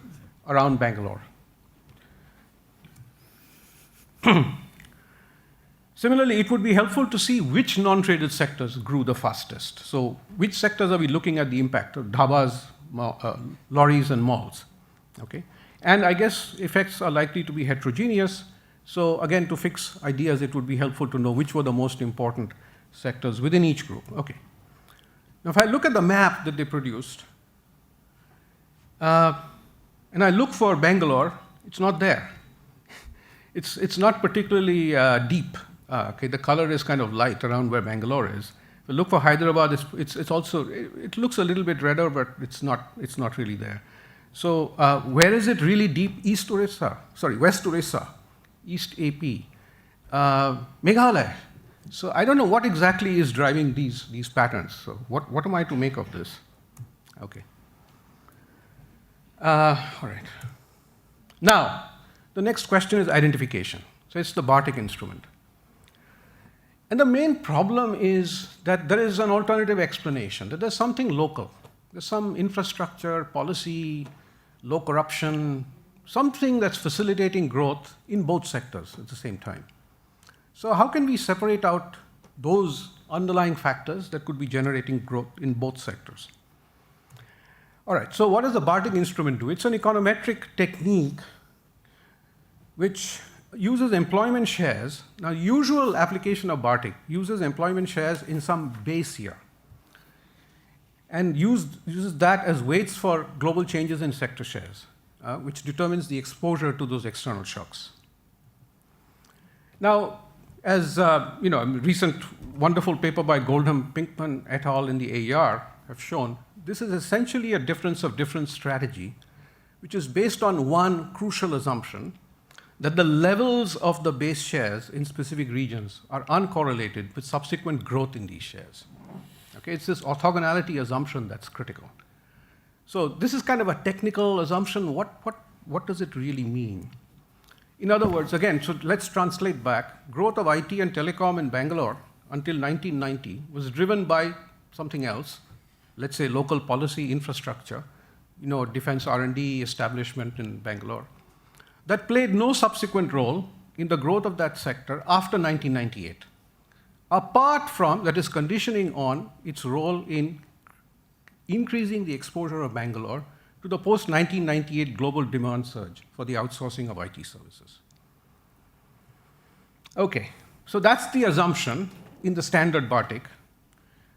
around Bangalore? Similarly, it would be helpful to see which non-traded sectors grew the fastest. So which sectors are we looking at the impact of? Dhabas, lorries, and malls. Okay? And I guess effects are likely to be heterogeneous. So again, to fix ideas, it would be helpful to know which were the most important sectors within each group. Okay. Now, if I look at the map that they produced, and I look for Bangalore, it's not there. It's not particularly deep. Okay, the color is kind of light around where Bangalore is. If you look for Hyderabad, it's also, it looks a little bit redder, but it's not really there. So where is it really deep? West Orissa, East AP, Meghalaya. So I don't know what exactly is driving these patterns. So what am I to make of this? Okay. All right. Now, the next question is identification. So it's the Bartik instrument. And the main problem is that there is an alternative explanation, that there's something local. There's some infrastructure, policy, low corruption, something that's facilitating growth in both sectors at the same time. So how can we separate out those underlying factors that could be generating growth in both sectors? All right, so what does the Bartik instrument do? It's an econometric technique which uses employment shares. Now, usual application of Bartik uses employment shares in some base year and uses that as weights for global changes in sector shares, which determines the exposure to those external shocks. Now, as a recent wonderful paper by Goldham, Pinkman et al. In the AER have shown, this is essentially a difference of difference strategy, which is based on one crucial assumption, that the levels of the base shares in specific regions are uncorrelated with subsequent growth in these shares. Okay, it's this orthogonality assumption that's critical. So this is kind of a technical assumption. What does it really mean? In other words, again, so let's translate back. Growth of IT and telecom in Bangalore until 1990 was driven by something else, let's say local policy infrastructure, defense R&D establishment in Bangalore, that played no subsequent role in the growth of that sector after 1998, apart from, that is conditioning on its role in increasing the exposure of Bangalore to the post-1998 global demand surge for the outsourcing of IT services. Okay, so that's the assumption in the standard Bartik.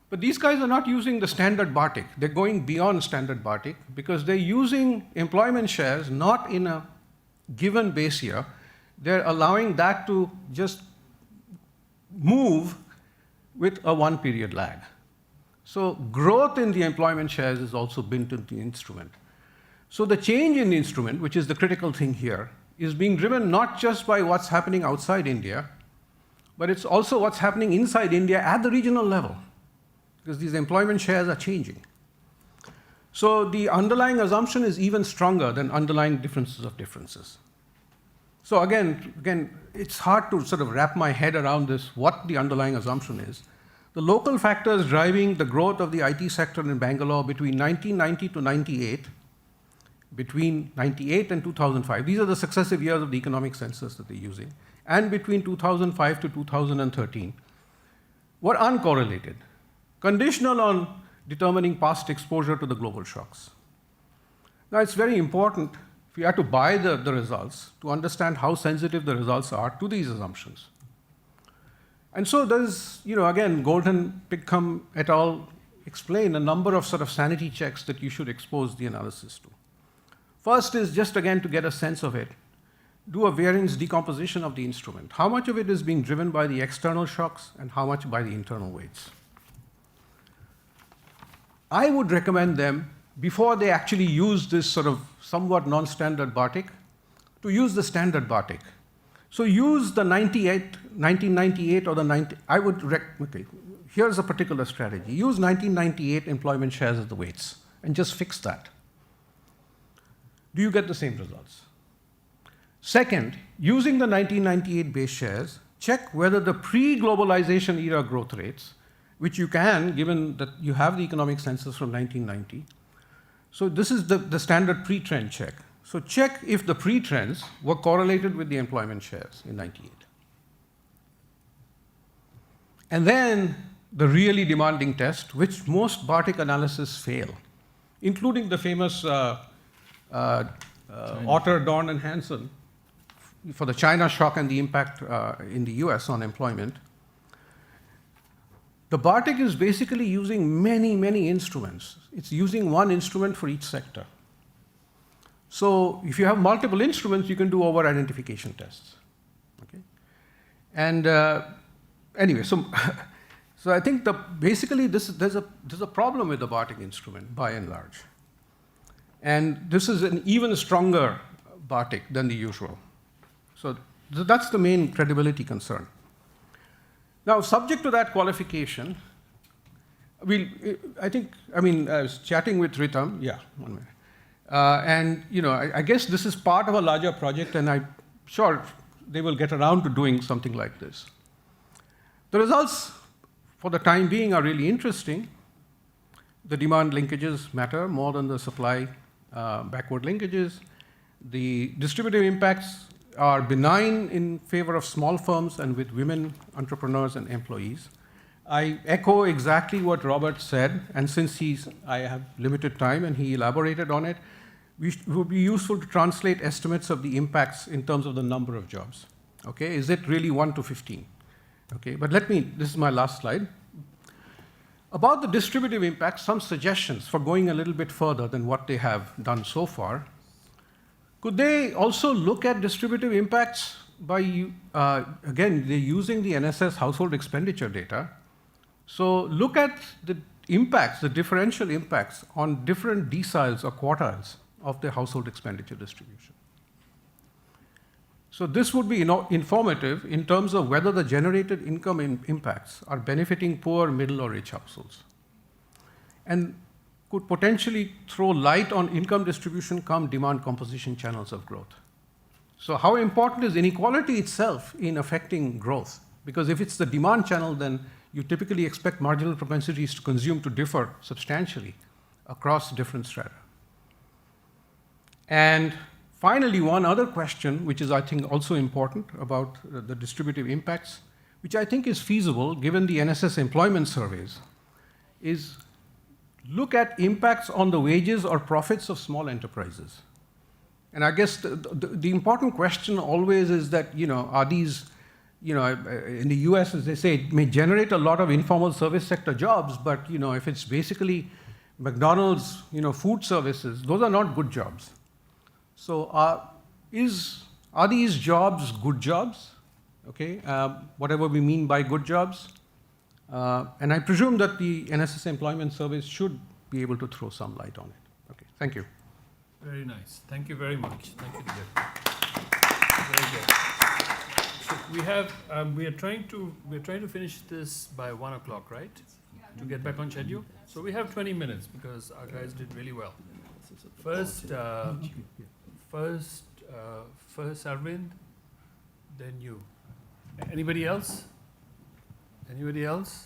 But these guys are not using the standard Bartik. They're going beyond standard Bartik because they're using employment shares not in a given base year. They're allowing that to just move with a one-period lag. So growth in the employment shares is also built into the instrument. So the change in the instrument, which is the critical thing here, is being driven not just by what's happening outside India, but it's also what's happening inside India at the regional level, because these employment shares are changing. So the underlying assumption is even stronger than underlying differences of differences. So again, it's hard to sort of wrap my head around this, what the underlying assumption is. The local factors driving the growth of the IT sector in Bangalore between 1990 to 98, between 98 and 2005, these are the successive years of the economic census that they're using, and between 2005 to 2013, were uncorrelated, conditional on determining past exposure to the global shocks. Now, it's very important, if you have to buy the results, to understand how sensitive the results are to these assumptions. And so there's, again, Golden, Pickham et al. Explain a number of sort of sanity checks that you should expose the analysis to. First is just, again, to get a sense of it, do a variance decomposition of the instrument. How much of it is being driven by the external shocks and how much by the internal weights? I would recommend them, before they actually use this sort of somewhat non-standard Bartik, to use the standard Bartik. So use the 1998 or the 90, okay, here's a particular strategy. Use 1998 employment shares as the weights and just fix that. Do you get the same results? Second, using the 1998 base shares, check whether the pre-globalization era growth rates, which you can, given that you have the economic census from 1990. So this is the standard pre-trend check. So check if the pre-trends were correlated with the employment shares in 98. And then the really demanding test, which most Bartik analysis fail, including the famous Otter, Dorn, and Hansen for the China shock and the impact in the US on employment. The Bartik is basically using many, many instruments. It's using one instrument for each sector. So if you have multiple instruments, you can do over-identification tests. Okay? And anyway, so I think basically there's a problem with the Bartik instrument, by and large. And this is an even stronger Bartik than the usual. So that's the main credibility concern. Now, subject to that qualification, I was chatting with Ritam, 1 minute. And I guess this is part of a larger project, and I'm sure they will get around to doing something like this. The results, for the time being, are really interesting. The demand linkages matter more than the supply backward linkages. The distributive impacts are benign in favor of small firms and with women entrepreneurs and employees. I echo exactly what Robert said, and since I have limited time and he elaborated on it, it would be useful to translate estimates of the impacts in terms of the number of jobs. Okay, is it really 1 to 15? Okay, but this is my last slide. About the distributive impact, some suggestions for going a little bit further than what they have done so far. Could they also look at distributive impacts by, again, they're using the NSS household expenditure data. So look at the impacts, the differential impacts on different deciles or quartiles of the household expenditure distribution. So this would be informative in terms of whether the generated income impacts are benefiting poor, middle, or rich households. And could potentially throw light on income distribution come demand composition channels of growth. So how important is inequality itself in affecting growth? Because if it's the demand channel, then you typically expect marginal propensities to consume to differ substantially across different strata. And finally, one other question, which is, I think, also important about the distributive impacts, which I think is feasible given the NSS employment surveys, is look at impacts on the wages or profits of small enterprises. And I guess the important question always is that, are these, in the US, as they say, it may generate a lot of informal service sector jobs, but, if it's basically McDonald's, food services, those are not good jobs. So are these jobs good jobs? Okay, whatever we mean by good jobs. And I presume that the NSS employment surveys should be able to throw some light on it. Okay, thank you. Very nice. Thank you very much. Thank you, Dilip. Very good. So we are trying to finish this by 1 o'clock, right? To get back on schedule. So we have 20 minutes because our guys did really well. First Arvind, then you. Anybody else? Anybody else?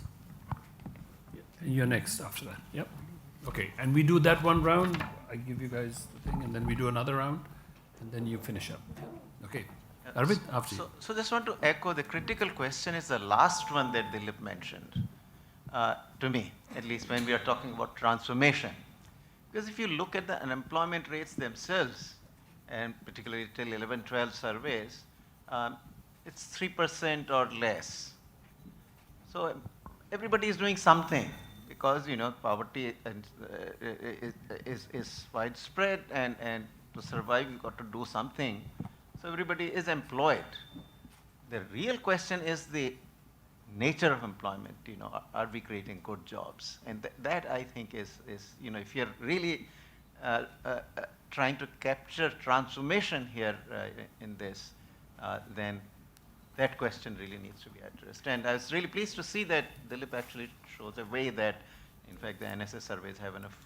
And you're next after that. Yep. Okay, and we do that one round. I give you guys the thing, and then we do another round, and then you finish up. Okay. Arvind, after you. So just want to echo the critical question is the last one that Dilip mentioned, to me, at least when we are talking about transformation. Because if you look at the unemployment rates themselves, and particularly till 11-12 surveys, it's 3% or less. So everybody is doing something because poverty is widespread, and to survive you've got to do something. So everybody is employed. The real question is the nature of employment. Are we creating good jobs? And that I think is if you're really trying to capture transformation here in this, then that question really needs to be addressed. And I was really pleased to see that Dilip actually shows a way that, in fact, the NSS surveys have enough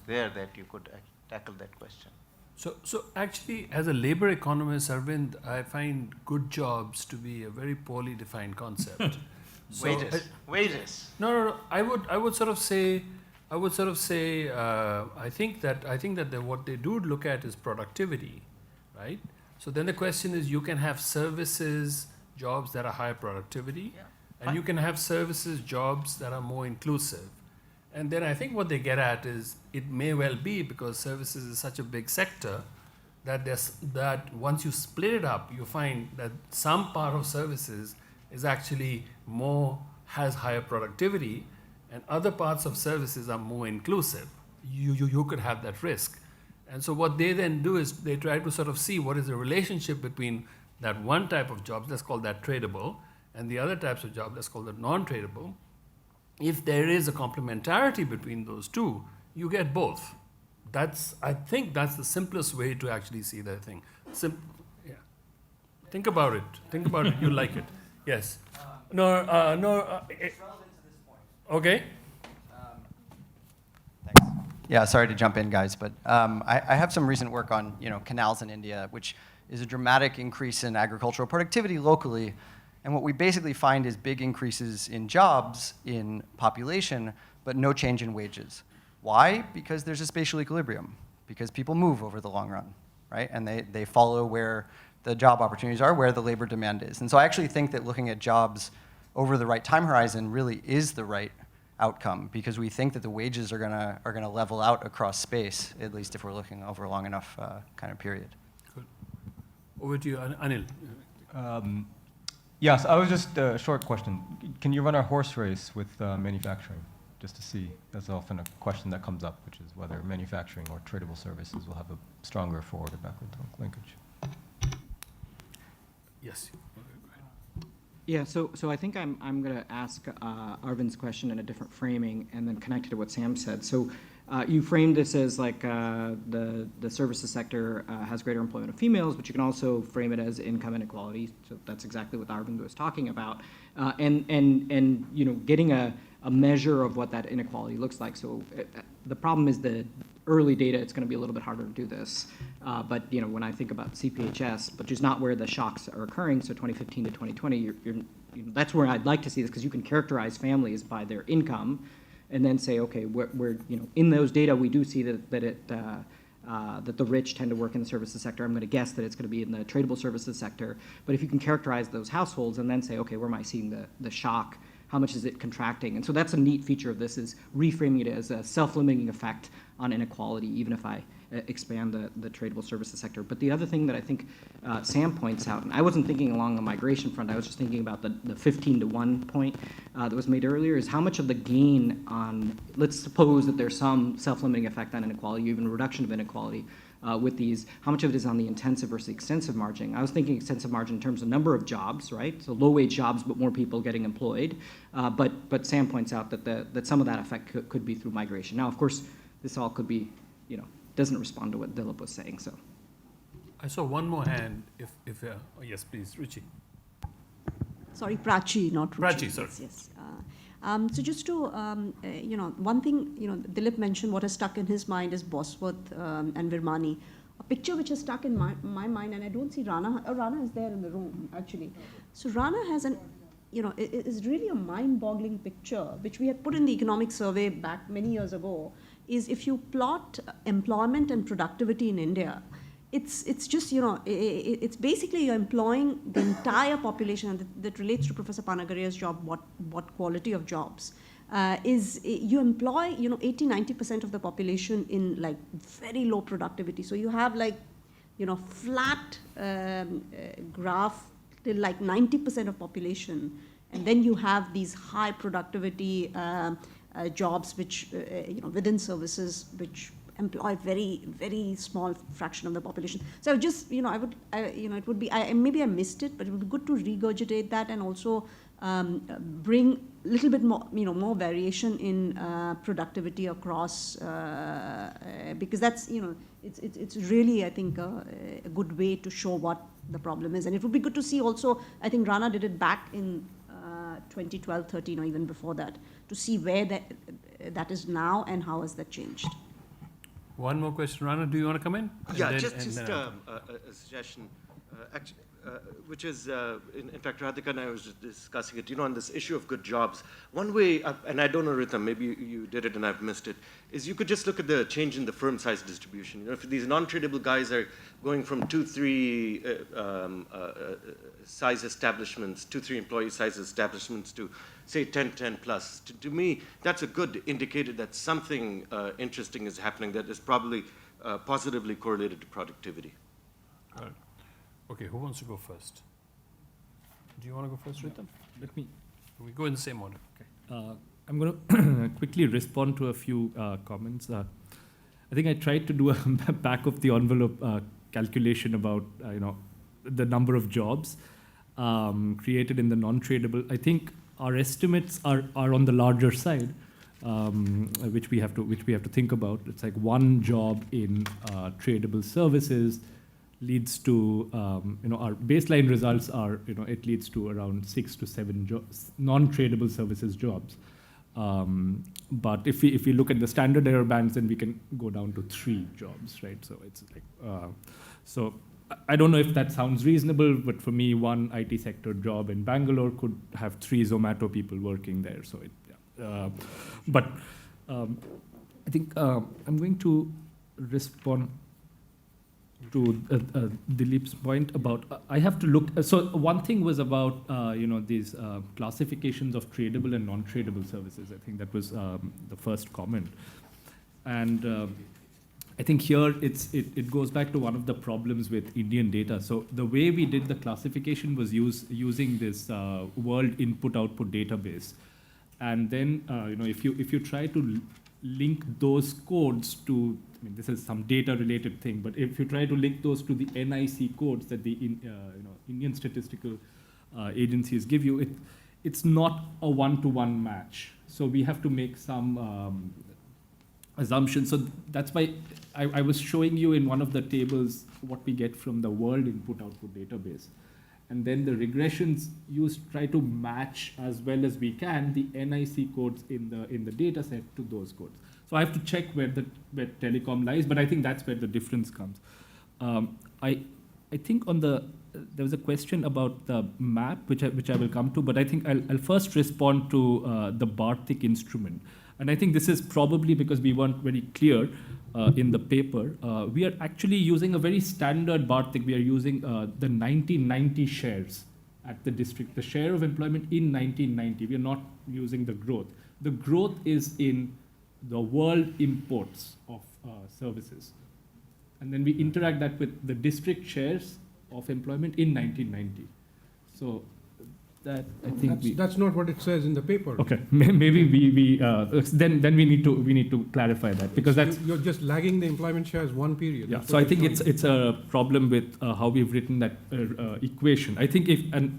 there that you could tackle that question. So actually, as a labor economist, Arvind, I find good jobs to be a very poorly defined concept. Wages. No. I would sort of say, I think that what they do look at is productivity, right? So then the question is, you can have services jobs that are higher productivity, and you can have services jobs that are more inclusive. And then I think what they get at is, it may well be because services is such a big sector that once you split it up, you find that some part of services is actually has higher productivity, and other parts of services are more inclusive. You could have that risk. And so what they then do is they try to sort of see what is the relationship between that one type of job, let's call that tradable, and the other types of job, let's call that non-tradable. If there is a complementarity between those two, you get both. I think that's the simplest way to actually see that thing. Yeah. Think about it. You like it. Yes. It's relevant to this point. Okay. Thanks. Yeah, sorry to jump in, guys, but I have some recent work on canals in India, which is a dramatic increase in agricultural productivity locally. And what we basically find is big increases in jobs, in population, but no change in wages. Why? Because there's a spatial equilibrium, because people move over the long run, right? And they follow where the job opportunities are, where the labor demand is. And so I actually think that looking at jobs over the right time horizon really is the right outcome, because we think that the wages are gonna level out across space, at least if we're looking over a long enough kind of period. Good. Over to you, Anil. Yes, I was just a short question. Can you run a horse race with manufacturing, just to see? That's often a question that comes up, which is whether manufacturing or tradable services will have a stronger forward or backward linkage. Yes. Yeah, so I think I'm going to ask Arvind's question in a different framing and then connect it to what Sam said. So you framed this as like the services sector has greater employment of females, but you can also frame it as income inequality. So that's exactly what Arvind was talking about, and you know, getting a measure of what that inequality looks like. So the problem is the early data. It's going to be a little bit harder to do this, but you know, when I think about CPHS, which is not where the shocks are occurring, so 2015 to 2020, you know, that's where I'd like to see this, because you can characterize families by their income, and then say, okay, we're you know, in those data we do see that the rich tend to work in the services sector. I'm going to guess that it's going to be in the tradable services sector. But if you can characterize those households and then say, okay, where am I seeing the shock? How much is it contracting? And so that's a neat feature of this, is reframing it as a self-limiting effect on inequality, even if I expand the tradable services sector. But the other thing that I think Sam points out, and I wasn't thinking along the migration front, I was just thinking about the 15 to 1 point that was made earlier, is how much of the gain on, let's suppose that there's some self-limiting effect on inequality, even a reduction of inequality with these, how much of it is on the intensive versus extensive margin? I was thinking extensive margin in terms of number of jobs, right? So low-wage jobs, but more people getting employed. But Sam points out that some of that effect could be through migration. Now, of course, this all could be, you know, doesn't respond to what Dilip was saying. So, I saw one more hand. If oh yes, please, Ruchi. Sorry, Prachi, not Ruchi. Prachi, sorry. Yes. So just to, you know, one thing, you know, Dilip mentioned what has stuck in his mind is Bosworth and Virmani. A picture which has stuck in my mind, and I don't see Rana. Oh, Rana is there in the room, actually. So Rana has an, you know, it is really a mind-boggling picture, which we had put in the economic survey back many years ago, is if you plot employment and productivity in India, it's just, you know, it's basically you're employing the entire population, and that relates to Professor Panagaria's job, what quality of jobs. You employ, you know, 80-90% of the population in like very low productivity. So you have like, you know, flat graph till like 90% of population, and then you have these high productivity jobs which, you know, within services which employ very, very small fraction of the population. So just, you know, you know, it would be, maybe I missed it, but it would be good to regurgitate that and also bring a little bit more, you know, more variation in productivity across, because that's, you know, it's really, I think, a good way to show what the problem is. And it would be good to see also, I think Rana did it back in 2012, 13, or even before that, to see where that is now and how has that changed. One more question, Rana. Do you want to come in? Yeah, just a suggestion, which is, in fact, Radhika and I was just discussing it, you know, on this issue of good jobs. One way, and I don't know, Ritam, maybe you did it and I've missed it, is you could just look at the change in the firm size distribution. You know, if these non-tradable guys are going from 2-3 size establishments, 2-3 employee size establishments to, say, 10 plus, to me, that's a good indicator that something interesting is happening that is probably positively correlated to productivity. Got it. Okay, who wants to go first? Do you want to go first, Ritam? Let me. We go in the same order. Okay. I'm going to quickly respond to a few comments. I think I tried to do a back of the envelope calculation about you know, the number of jobs created in the non-tradable. I think our estimates are on the larger side, which we have to think about. It's like one job in tradable services leads to, you know, our baseline results are, you know, it leads to around 6 to 7 jobs, non-tradable services jobs. But if we look at the standard error bands, then we can go down to 3 jobs, right? So it's like, so I don't know if that sounds reasonable, but for me, one IT sector job in Bangalore could have 3 Zomato people working there. So it, yeah. But I think I'm going to respond to Dilip's point about, I have to look, so one thing was about, you know, these classifications of tradable and non-tradable services. I think that was the first comment. And I think here it goes back to one of the problems with Indian data. So the way we did the classification was using this world input-output database. And then, if you try to link those codes to, I mean, this is some data-related thing, but if you try to link those to the NIC codes that the Indian statistical agencies give you, it's not a one-to-one match. So we have to make some assumptions. So that's why I was showing you in one of the tables what we get from the world input-output database. And then the regressions try to match as well as we can the NIC codes in the data set to those codes. So I have to check where telecom lies, but I think that's where the difference comes. I think there was a question about the map, which I will come to, but I think I'll first respond to the Bartik instrument. And I think this is probably because we weren't very clear in the paper. We are actually using a very standard Bartik. We are using the 1990 shares at the district, the share of employment in 1990. We are not using the growth. The growth is in the world imports of services. And then we interact that with the district shares of employment in 1990. So that I think that's not what it says in the paper. Okay, maybe then we need to clarify that, because you're just lagging the employment shares one period. Yeah, so I think it's a problem with how we've written that equation. I think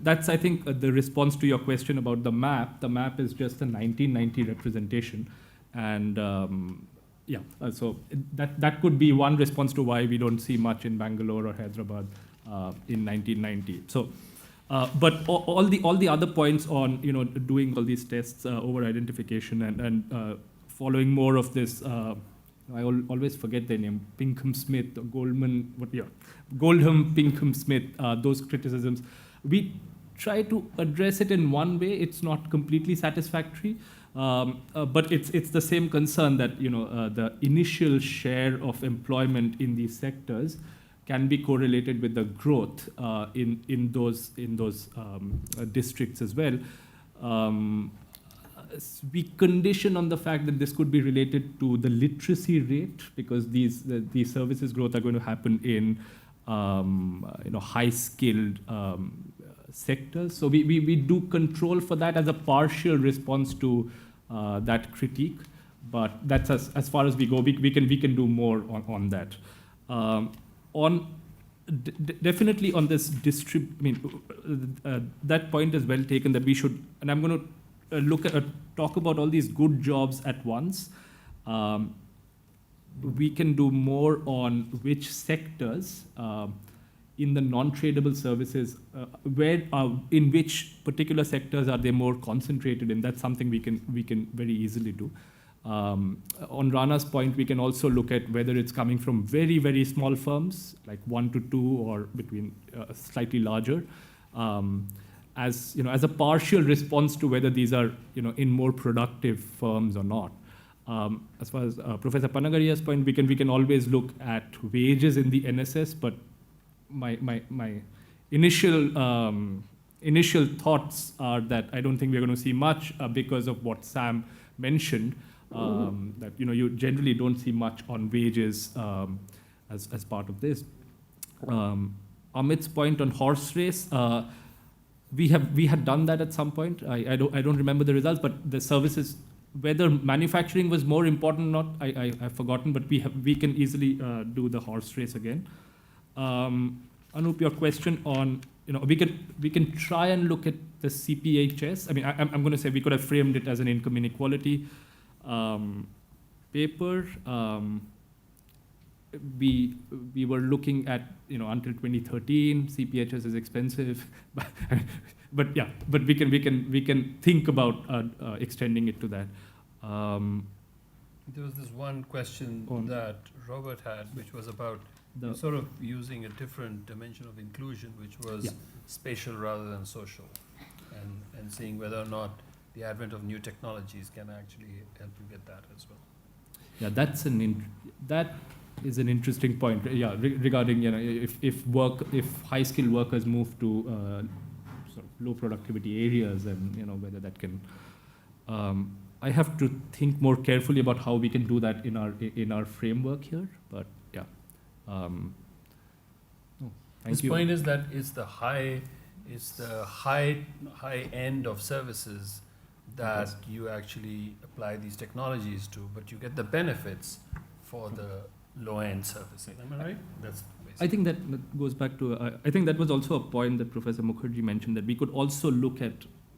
that's the response to your question about the map. The map is just the 1990 representation, and so that could be one response to why we don't see much in Bangalore or Hyderabad in 1990. So. But all the other points on doing all these tests over identification and following more of this, I always forget their name, Pinkham Smith, Goldham, Pinkham Smith, those criticisms. We try to address it in one way. It's not completely satisfactory, but it's the same concern that the initial share of employment in these sectors can be correlated with the growth in those districts as well. We condition on the fact that this could be related to the literacy rate, because these services growth are going to happen in high-skilled sectors. So we do control for that as a partial response to that critique, but that's as far as we go. We can do more on that. Definitely on this that point is well taken, that we should, and I'm going to talk about all these good jobs at once. We can do more on which sectors in the non-tradable services, in which particular sectors are they more concentrated in. That's something we can very easily do. On Rana's point, we can also look at whether it's coming from very, very small firms, like 1 to 2, or between slightly larger, as a partial response to whether these are in more productive firms or not. As far as Professor Panagaria's point, we can always look at wages in the NSS, but my initial thoughts are that I don't think we're going to see much because of what Sam mentioned. That you generally don't see much on wages as part of this. Amit's point on horse race, we had done that at some point. I don't remember the results, but the services, whether manufacturing was more important or not, I've forgotten. But we can easily do the horse race again. Anup, your question on we can try and look at the CPHS. I mean, I'm going to say we could have framed it as an income inequality paper. We were looking at until 2013 CPHS is expensive, but we can think about extending it to that. There was this one question that Robert had, which was about sort of using a different dimension of inclusion, which was spatial rather than social, and seeing whether or not the advent of new technologies can actually help you get that as well. Yeah, that is an interesting point. Yeah, regarding if high-skilled workers move to sort of low productivity areas, and whether that can. I have to think more carefully about how we can do that in our framework here. But yeah, thank His you. point is that it's the high end of services that you actually apply these technologies to, but you get the benefits for the low end services. Am I right? That's I think that goes back to, I think that was also a point that Professor Mukherjee mentioned, that we could also look at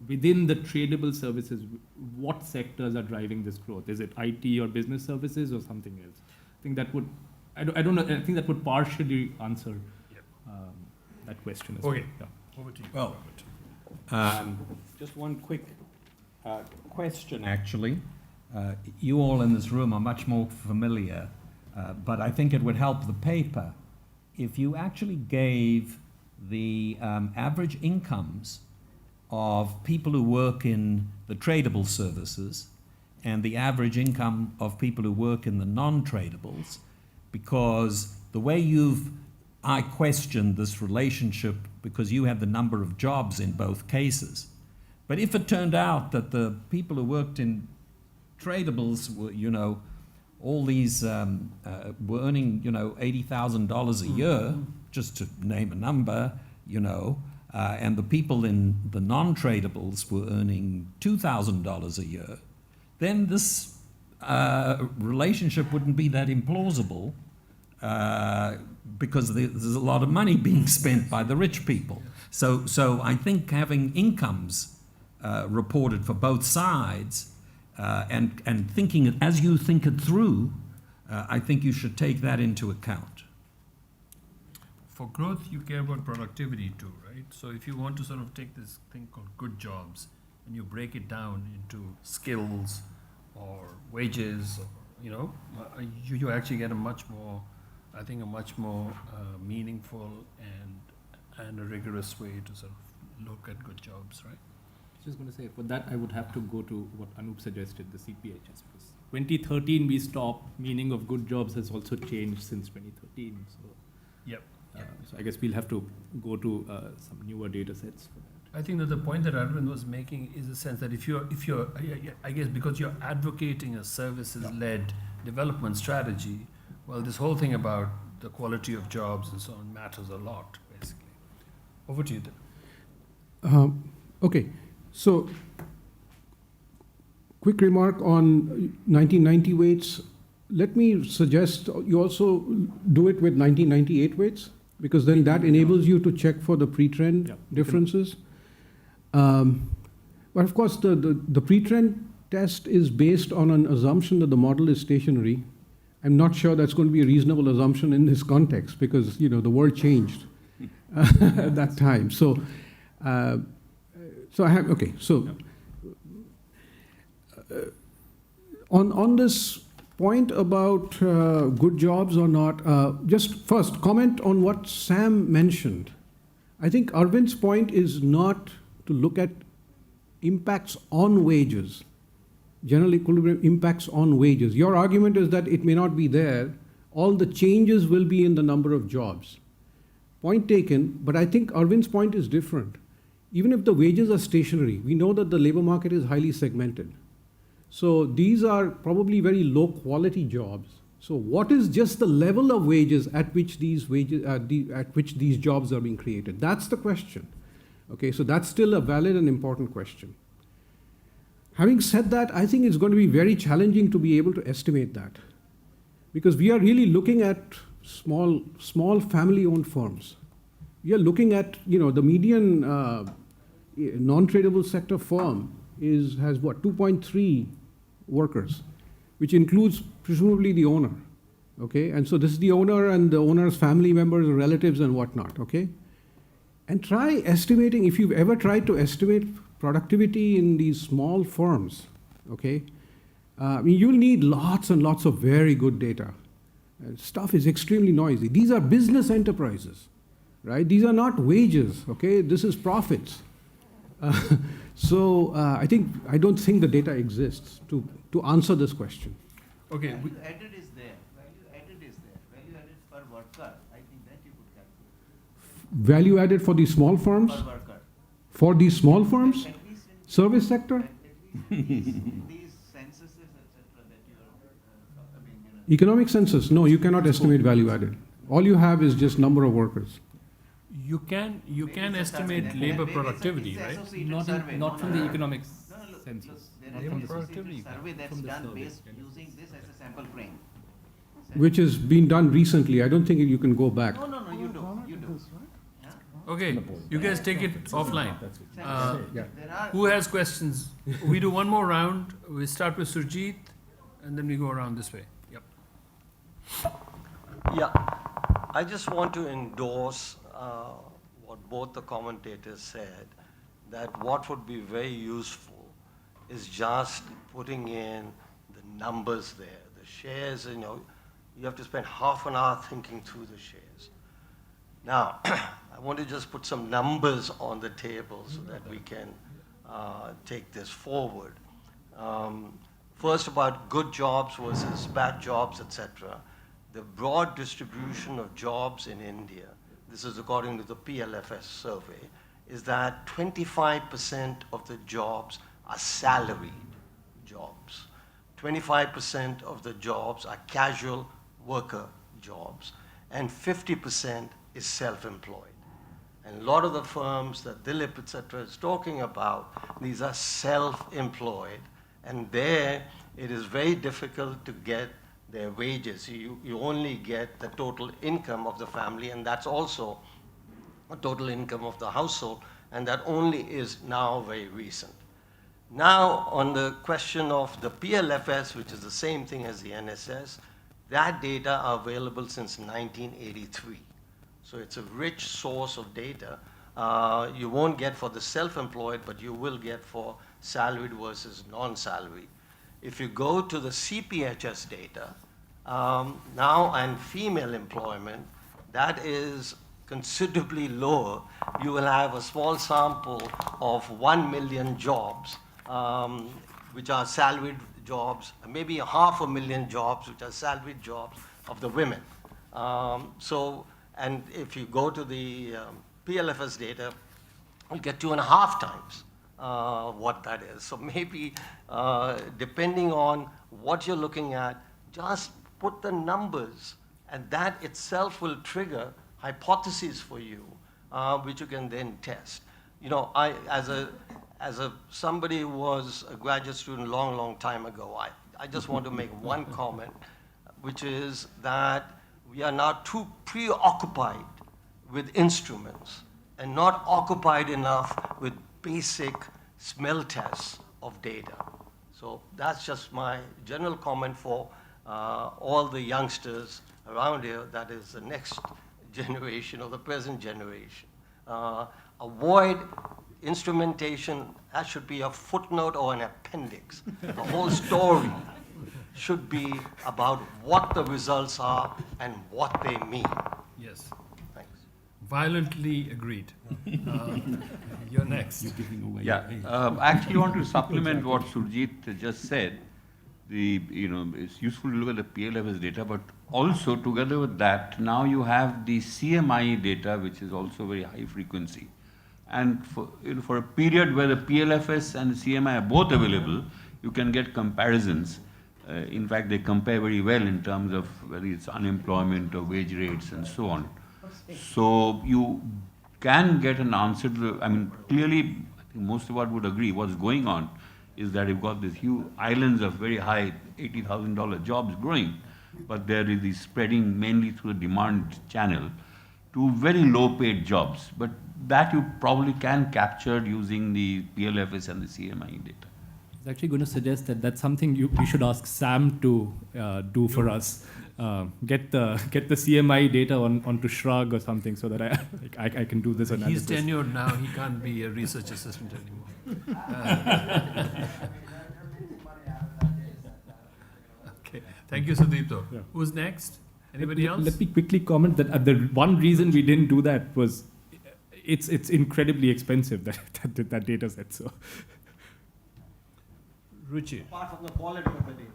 within the tradable services, what sectors are driving this growth? Is it IT or business services or something else? I think that would, I don't know, I think that would partially answer that question as well. Okay. Yeah. over to you. Well, just one quick question, actually. You all in this room are much more familiar, but I think it would help the paper if you actually gave the average incomes of people who work in the tradable services and the average income of people who work in the non-tradables, because the way I questioned this relationship because you had the number of jobs in both cases. But if it turned out that the people who worked in tradables were, all these were earning, $80,000 a year, just to name a number, and the people in the non-tradables were earning $2,000 a year, then this relationship wouldn't be that implausible because there's a lot of money being spent by the rich people. So I think having incomes reported for both sides and thinking it as you think it through, I think you should take that into account. For growth, you care about productivity too, right? So if you want to sort of take this thing called good jobs and you break it down into skills or wages, or, you actually get a much more meaningful and a rigorous way to sort of look at good jobs, right? Just going to say, for that I would have to go to what Anup suggested, the CPHS. 2013 we stopped, meaning of good jobs has also changed since 2013. So, Yep. So I guess we'll have to go to some newer data sets for that. I think that the point that Arvind was making is the sense that if you're, I guess because you're advocating a services-led development strategy, well, this whole thing about the quality of jobs and so on matters a lot, basically. Over to you then. Okay, so quick remark on 1990 weights. Let me suggest you also do it with 1998 weights, because then that enables you to check for the pre-trend differences. But of course, the pre-trend test is based on an assumption that the model is stationary. I'm not sure that's going to be a reasonable assumption in this context, because the world changed at that time. So I have, okay, so on this point about good jobs or not, just first comment on what Sam mentioned. I think Arvind's point is not to look at impacts on wages, general equilibrium impacts on wages. Your argument is that it may not be there. All the changes will be in the number of jobs. Point taken, but I think Arvind's point is different. Even if the wages are stationary, we know that the labor market is highly segmented. So these are probably very low quality jobs. So what is just the level of wages at which these jobs are being created? That's the question. Okay, so that's still a valid and important question. Having said that, I think it's going to be very challenging to be able to estimate that, because we are really looking at small family-owned firms. We are looking at, the median non-tradable sector firm has what, 2.3 workers, which includes presumably the owner. Okay, and so this is the owner and the owner's family members, relatives, and whatnot. Okay, and try estimating, if you've ever tried to estimate productivity in these small firms. Okay, you'll need lots and lots of very good data. Stuff is extremely noisy. These are business enterprises, right? These are not wages. Okay, this is profits. So I don't think the data exists to answer this question. Okay. Value added is there. Value added per worker. I think that you could calculate. Value added for these small firms? Per worker. For these small firms? At least in Service sector? At least in these Economic census, no, you cannot estimate value added. All you have is just number of workers. You can estimate labor productivity, right? Not from the economic census. There is a survey that's done based using this as a sample frame. Which has been done recently. I don't think you can go back. No, you do. Okay, you guys take it offline. There are Who has questions? We do one more round. We start with Surjit, and then we go around this way. Yep. Yeah, I just want to endorse what both the commentators said, that what would be very useful is just putting in the numbers there. The shares, you have to spend half an hour thinking through the shares. Now, I want to just put some numbers on the table so that we can take this forward. First, about good jobs versus bad jobs, etc. The broad distribution of jobs in India, this is according to the PLFS survey, is that 25% of the jobs are salaried jobs. 25% of the jobs are casual worker jobs, and 50% is self-employed. And a lot of the firms that Dilip, etc., is talking about, these are self-employed, and there it is very difficult to get their wages. You only get the total income of the family, and that's also a total income of the household, and that only is now very recent. Now, on the question of the PLFS, which is the same thing as the NSS, that data are available since 1983. So it's a rich source of data. You won't get for the self-employed, but you will get for salaried versus non-salaried. If you go to the CPHS data, now and female employment, that is considerably lower. You will have a small sample of 1 million jobs, which are salaried jobs, maybe 500,000 jobs, which are salaried jobs of the women. And if you go to the PLFS data, you get 2.5 times what that is. So maybe depending on what you're looking at, just put the numbers, and that itself will trigger hypotheses for you, which you can then test. I, as somebody who was a graduate student long time ago, I just want to make one comment, which is that we are now too preoccupied with instruments and not occupied enough with basic smell tests of data. So that's just my general comment for all the youngsters around here, that is the next generation or the present generation. Avoid instrumentation. That should be a footnote or an appendix. The whole story should be about what the results are and what they mean. Yes. Thanks. Violently agreed. You're next. Yeah, I actually want to supplement what Surjit just said. It's useful to look at the PLFS data, but also together with that, now you have the CMI data, which is also very high frequency. And for a period where the PLFS and the CMI are both available, you can get comparisons. In fact, they compare very well in terms of whether it's unemployment or wage rates and so on. So you can get an answer to clearly, I think most of us would agree what's going on is that you've got these huge islands of very high $80,000 jobs growing, but there is this spreading mainly through the demand channel to very low paid jobs. But that you probably can capture using the PLFS and the CMI data. I was actually going to suggest that that's something we should ask Sam to do for us. Get the CMI data onto Shrug or something so that I can do this analysis. He's tenured now. He can't be a research assistant anymore. Okay. Thank you, Sudeep. Yeah. Who's next? Anybody else? Let me quickly comment that the one reason we didn't do that was it's incredibly expensive, that data set. So. Ruchi. Apart from the quality of the data.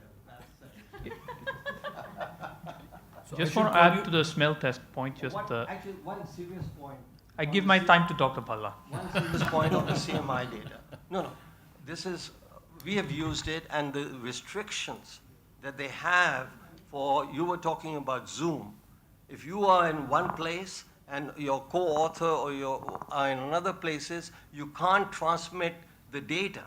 So just want to add to the smell test point. Actually, one serious point. I give my time to Dr. Bhalla. One serious point on the CMI data. No. We have used it, and the restrictions that they have you were talking about Zoom. If you are in one place and your co-author or you are in another places, you can't transmit the data.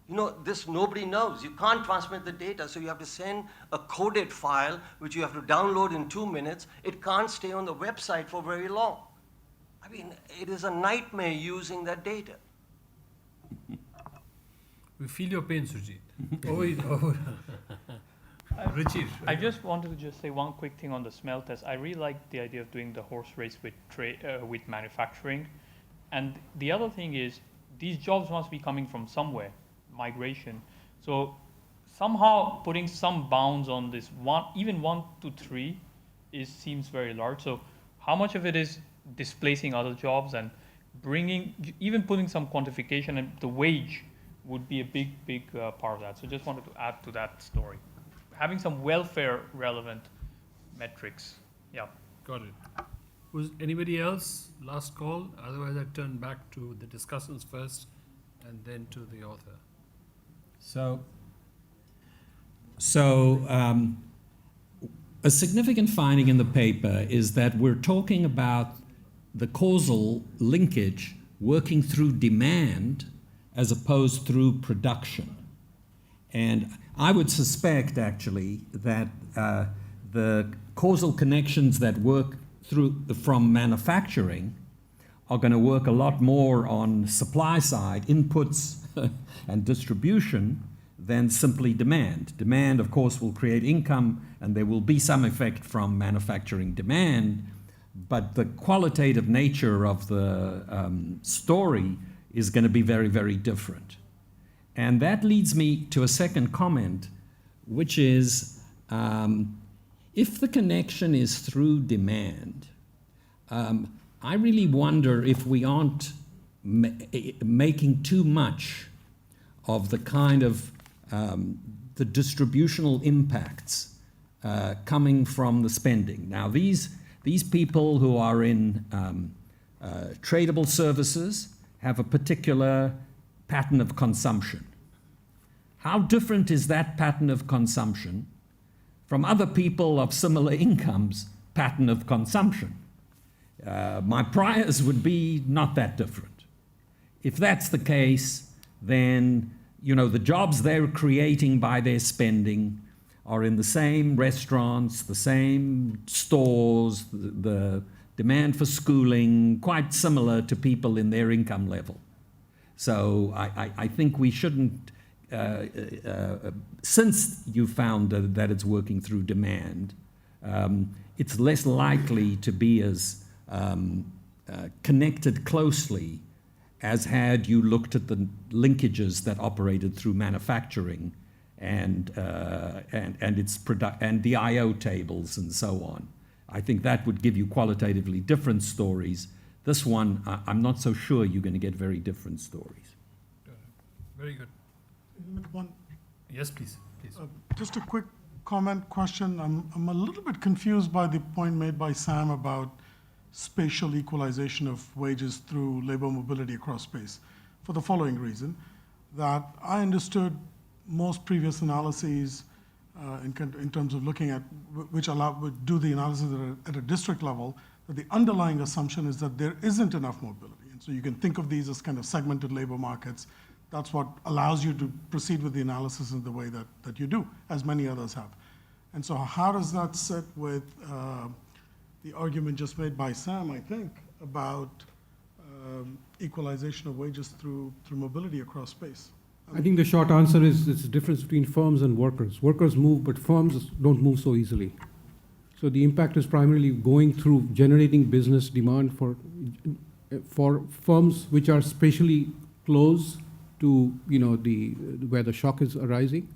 You know, this nobody knows. You can't transmit the data, so you have to send a coded file, which you have to download in 2 minutes. It can't stay on the website for very long. I mean, it is a nightmare using that data. We feel your pain, Sujit. Oh. Richie. I just wanted to just say one quick thing on the smell test. I really like the idea of doing the horse race with manufacturing. And the other thing is, these jobs must be coming from somewhere, migration. So somehow putting some bounds on this, even 1 to 3 seems very large. So how much of it is displacing other jobs and even putting some quantification, and the wage would be a big part of that. So just wanted to add to that story. Having some welfare relevant metrics. Yeah. Got it. Was anybody else? Last call? Otherwise, I turn back to the discussants first and then to the author. A significant finding in the paper is that we're talking about the causal linkage working through demand as opposed through production. And I would suspect, actually, that the causal connections that work from manufacturing are going to work a lot more on supply side inputs and distribution than simply demand. Demand, of course, will create income, and there will be some effect from manufacturing demand, but the qualitative nature of the story is going to be very, very different. And that leads me to a second comment, which is if the connection is through demand, I really wonder if we aren't making too much of the kind of the distributional impacts coming from the spending. Now, these people who are in tradable services have a particular pattern of consumption. How different is that pattern of consumption from other people of similar incomes' pattern of consumption? My priors would be not that different. If that's the case, then the jobs they're creating by their spending are in the same restaurants, the same stores, the demand for schooling, quite similar to people in their income level. So I think we shouldn't, since you found that it's working through demand, it's less likely to be as connected closely as had you looked at the linkages that operated through manufacturing and the I/O tables and so on. I think that would give you qualitatively different stories. This one, I'm not so sure you're going to get very different stories. Very good. One, yes, please. just a quick comment, question. I'm a little bit confused by the point made by Sam about spatial equalization of wages through labor mobility across space, for the following reason, that I understood most previous analyses in terms of looking at, which would do the analysis at a district level, that the underlying assumption is that there isn't enough mobility. And so you can think of these as kind of segmented labor markets. That's what allows you to proceed with the analysis in the way that you do, as many others have. And so how does that sit with the argument just made by Sam, I think, about equalization of wages through mobility across space? I think the short answer is it's the difference between firms and workers. Workers move, but firms don't move so easily. So the impact is primarily going through generating business demand for firms which are spatially close to where the shock is arising,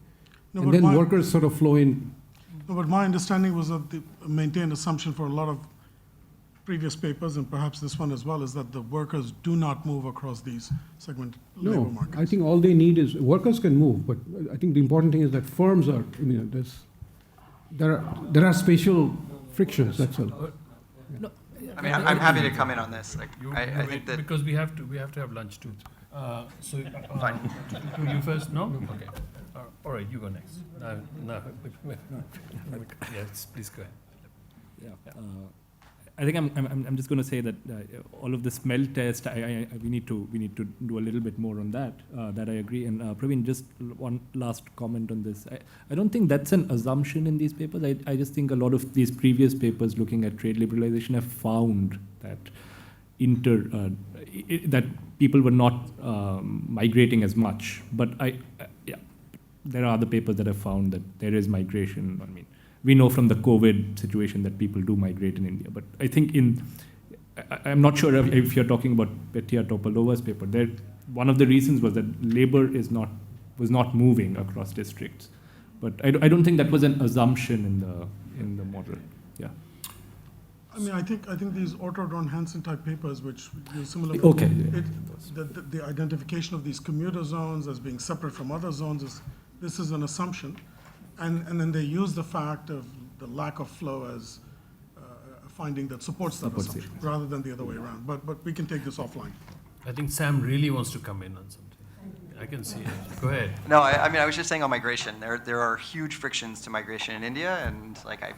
and then workers sort of flow in. No, but my understanding was that the maintained assumption for a lot of previous papers, and perhaps this one as well, is that the workers do not move across these segmented labor markets. I think all they need is, workers can move, but I think the important thing is that firms are, there are spatial frictions, that's all. No, I mean, I'm happy to come in on this. I think that because we have to have lunch too. Fine. To you first, no? Okay. All right, you go next. No. Yes, please go ahead. Yeah. I think I'm just going to say that all of the smell test, we need to do a little bit more on that. That I agree. And Praveen, just one last comment on this. I don't think that's an assumption in these papers. I just think a lot of these previous papers looking at trade liberalization have found that that people were not migrating as much. But there are other papers that have found that there is migration. I mean, we know from the COVID situation that people do migrate in India. But I think I'm not sure if you're talking about Petya Topalova's paper. One of the reasons was that labor was not moving across districts. But I don't think that was an assumption in the model. Yeah. I mean, I think these Otto Don Hansen type papers, which use similar. Okay. The identification of these commuter zones as being separate from other zones this is an assumption, and then they use the fact of the lack of flow as a finding that supports that assumption, rather than the other way around. But we can take this offline. I think Sam really wants to come in on something. I can see it. Go ahead. No, I mean, I was just saying on migration. There are huge frictions to migration in India, and I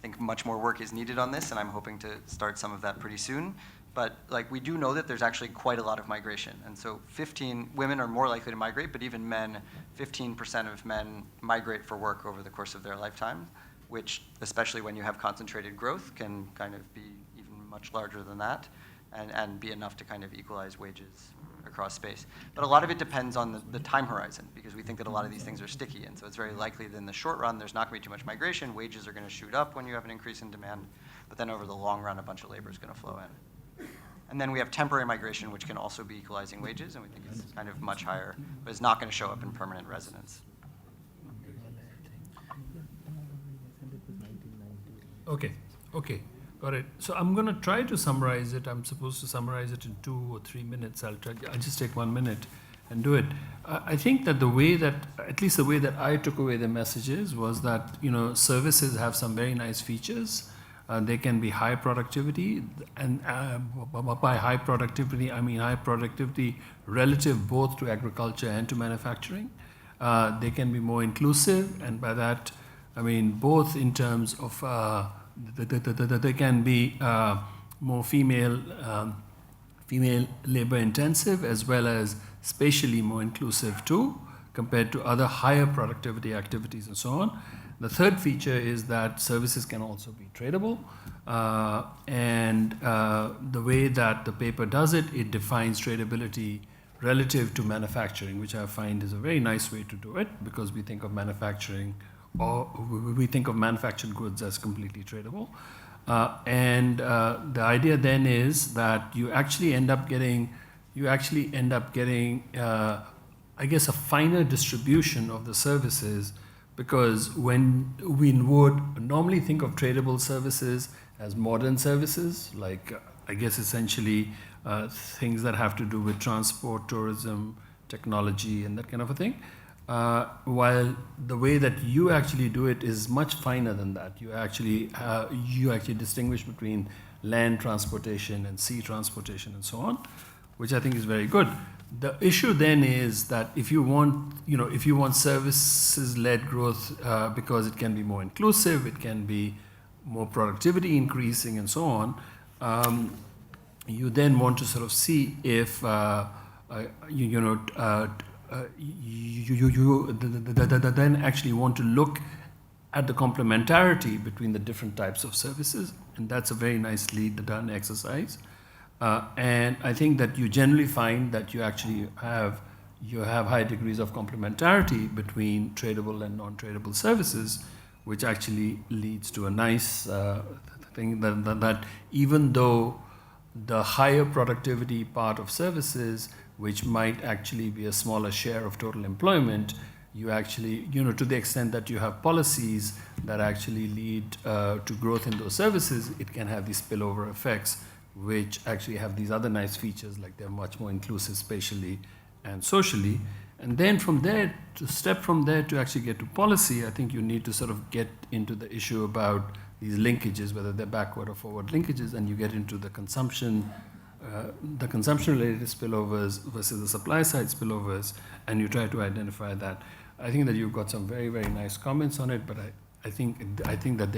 think much more work is needed on this, and I'm hoping to start some of that pretty soon. But we do know that there's actually quite a lot of migration. And so women are more likely to migrate, but even men, 15% of men migrate for work over the course of their lifetime, which, especially when you have concentrated growth, can kind of be even much larger than that and be enough to kind of equalize wages across space. But a lot of it depends on the time horizon, because we think that a lot of these things are sticky. And so it's very likely that in the short run, there's not going to be too much migration. Wages are going to shoot up when you have an increase in demand. But then over the long run, a bunch of labor is going to flow in. And then we have temporary migration, which can also be equalizing wages, and we think it's kind of much higher, but it's not going to show up in permanent residence. Okay, got it. So I'm going to try to summarize it. I'm supposed to summarize it in 2 or 3 minutes. I'll just take 1 minute and do it. I think that at least the way that I took away the messages was that, services have some very nice features. They can be high productivity, and by high productivity, I mean high productivity relative both to agriculture and to manufacturing. They can be more inclusive, and by that, I mean both in terms of they can be more female labor intensive, as well as spatially more inclusive too, compared to other higher productivity activities and so on. The third feature is that services can also be tradable, and the way that the paper does it, it defines tradability relative to manufacturing, which I find is a very nice way to do it, because we think of manufacturing, or we think of manufactured goods as completely tradable. And the idea then is that you actually end up getting, I guess, a finer distribution of the services. Because when we would normally think of tradable services as modern services, I guess essentially things that have to do with transport, tourism, technology, and that kind of a thing, while the way that you actually do it is much finer than that. You actually distinguish between land transportation and sea transportation and so on, which I think is very good. The issue then is that if you want services-led growth, because it can be more inclusive, it can be more productivity increasing and so on, you then want to sort of see if you then actually want to look at the complementarity between the different types of services, and that's a very nicely done exercise. And I think that you generally find that you have high degrees of complementarity between tradable and non-tradable services, which actually leads to a nice thing that even though the higher productivity part of services, which might actually be a smaller share of total employment, you actually, to the extent that you have policies that actually lead to growth in those services, it can have these spillover effects, which actually have these other nice features, like they're much more inclusive spatially and socially. And then from there, to actually get to policy, I think you need to sort of get into the issue about these linkages, whether they're backward or forward linkages, and you get into the consumption-related spillovers versus the supply-side spillovers, and you try to identify that. I think that you've got some very, very nice comments on it, but I think that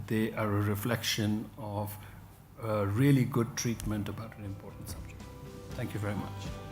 they are a reflection of really good treatment about an important subject. Thank you very much.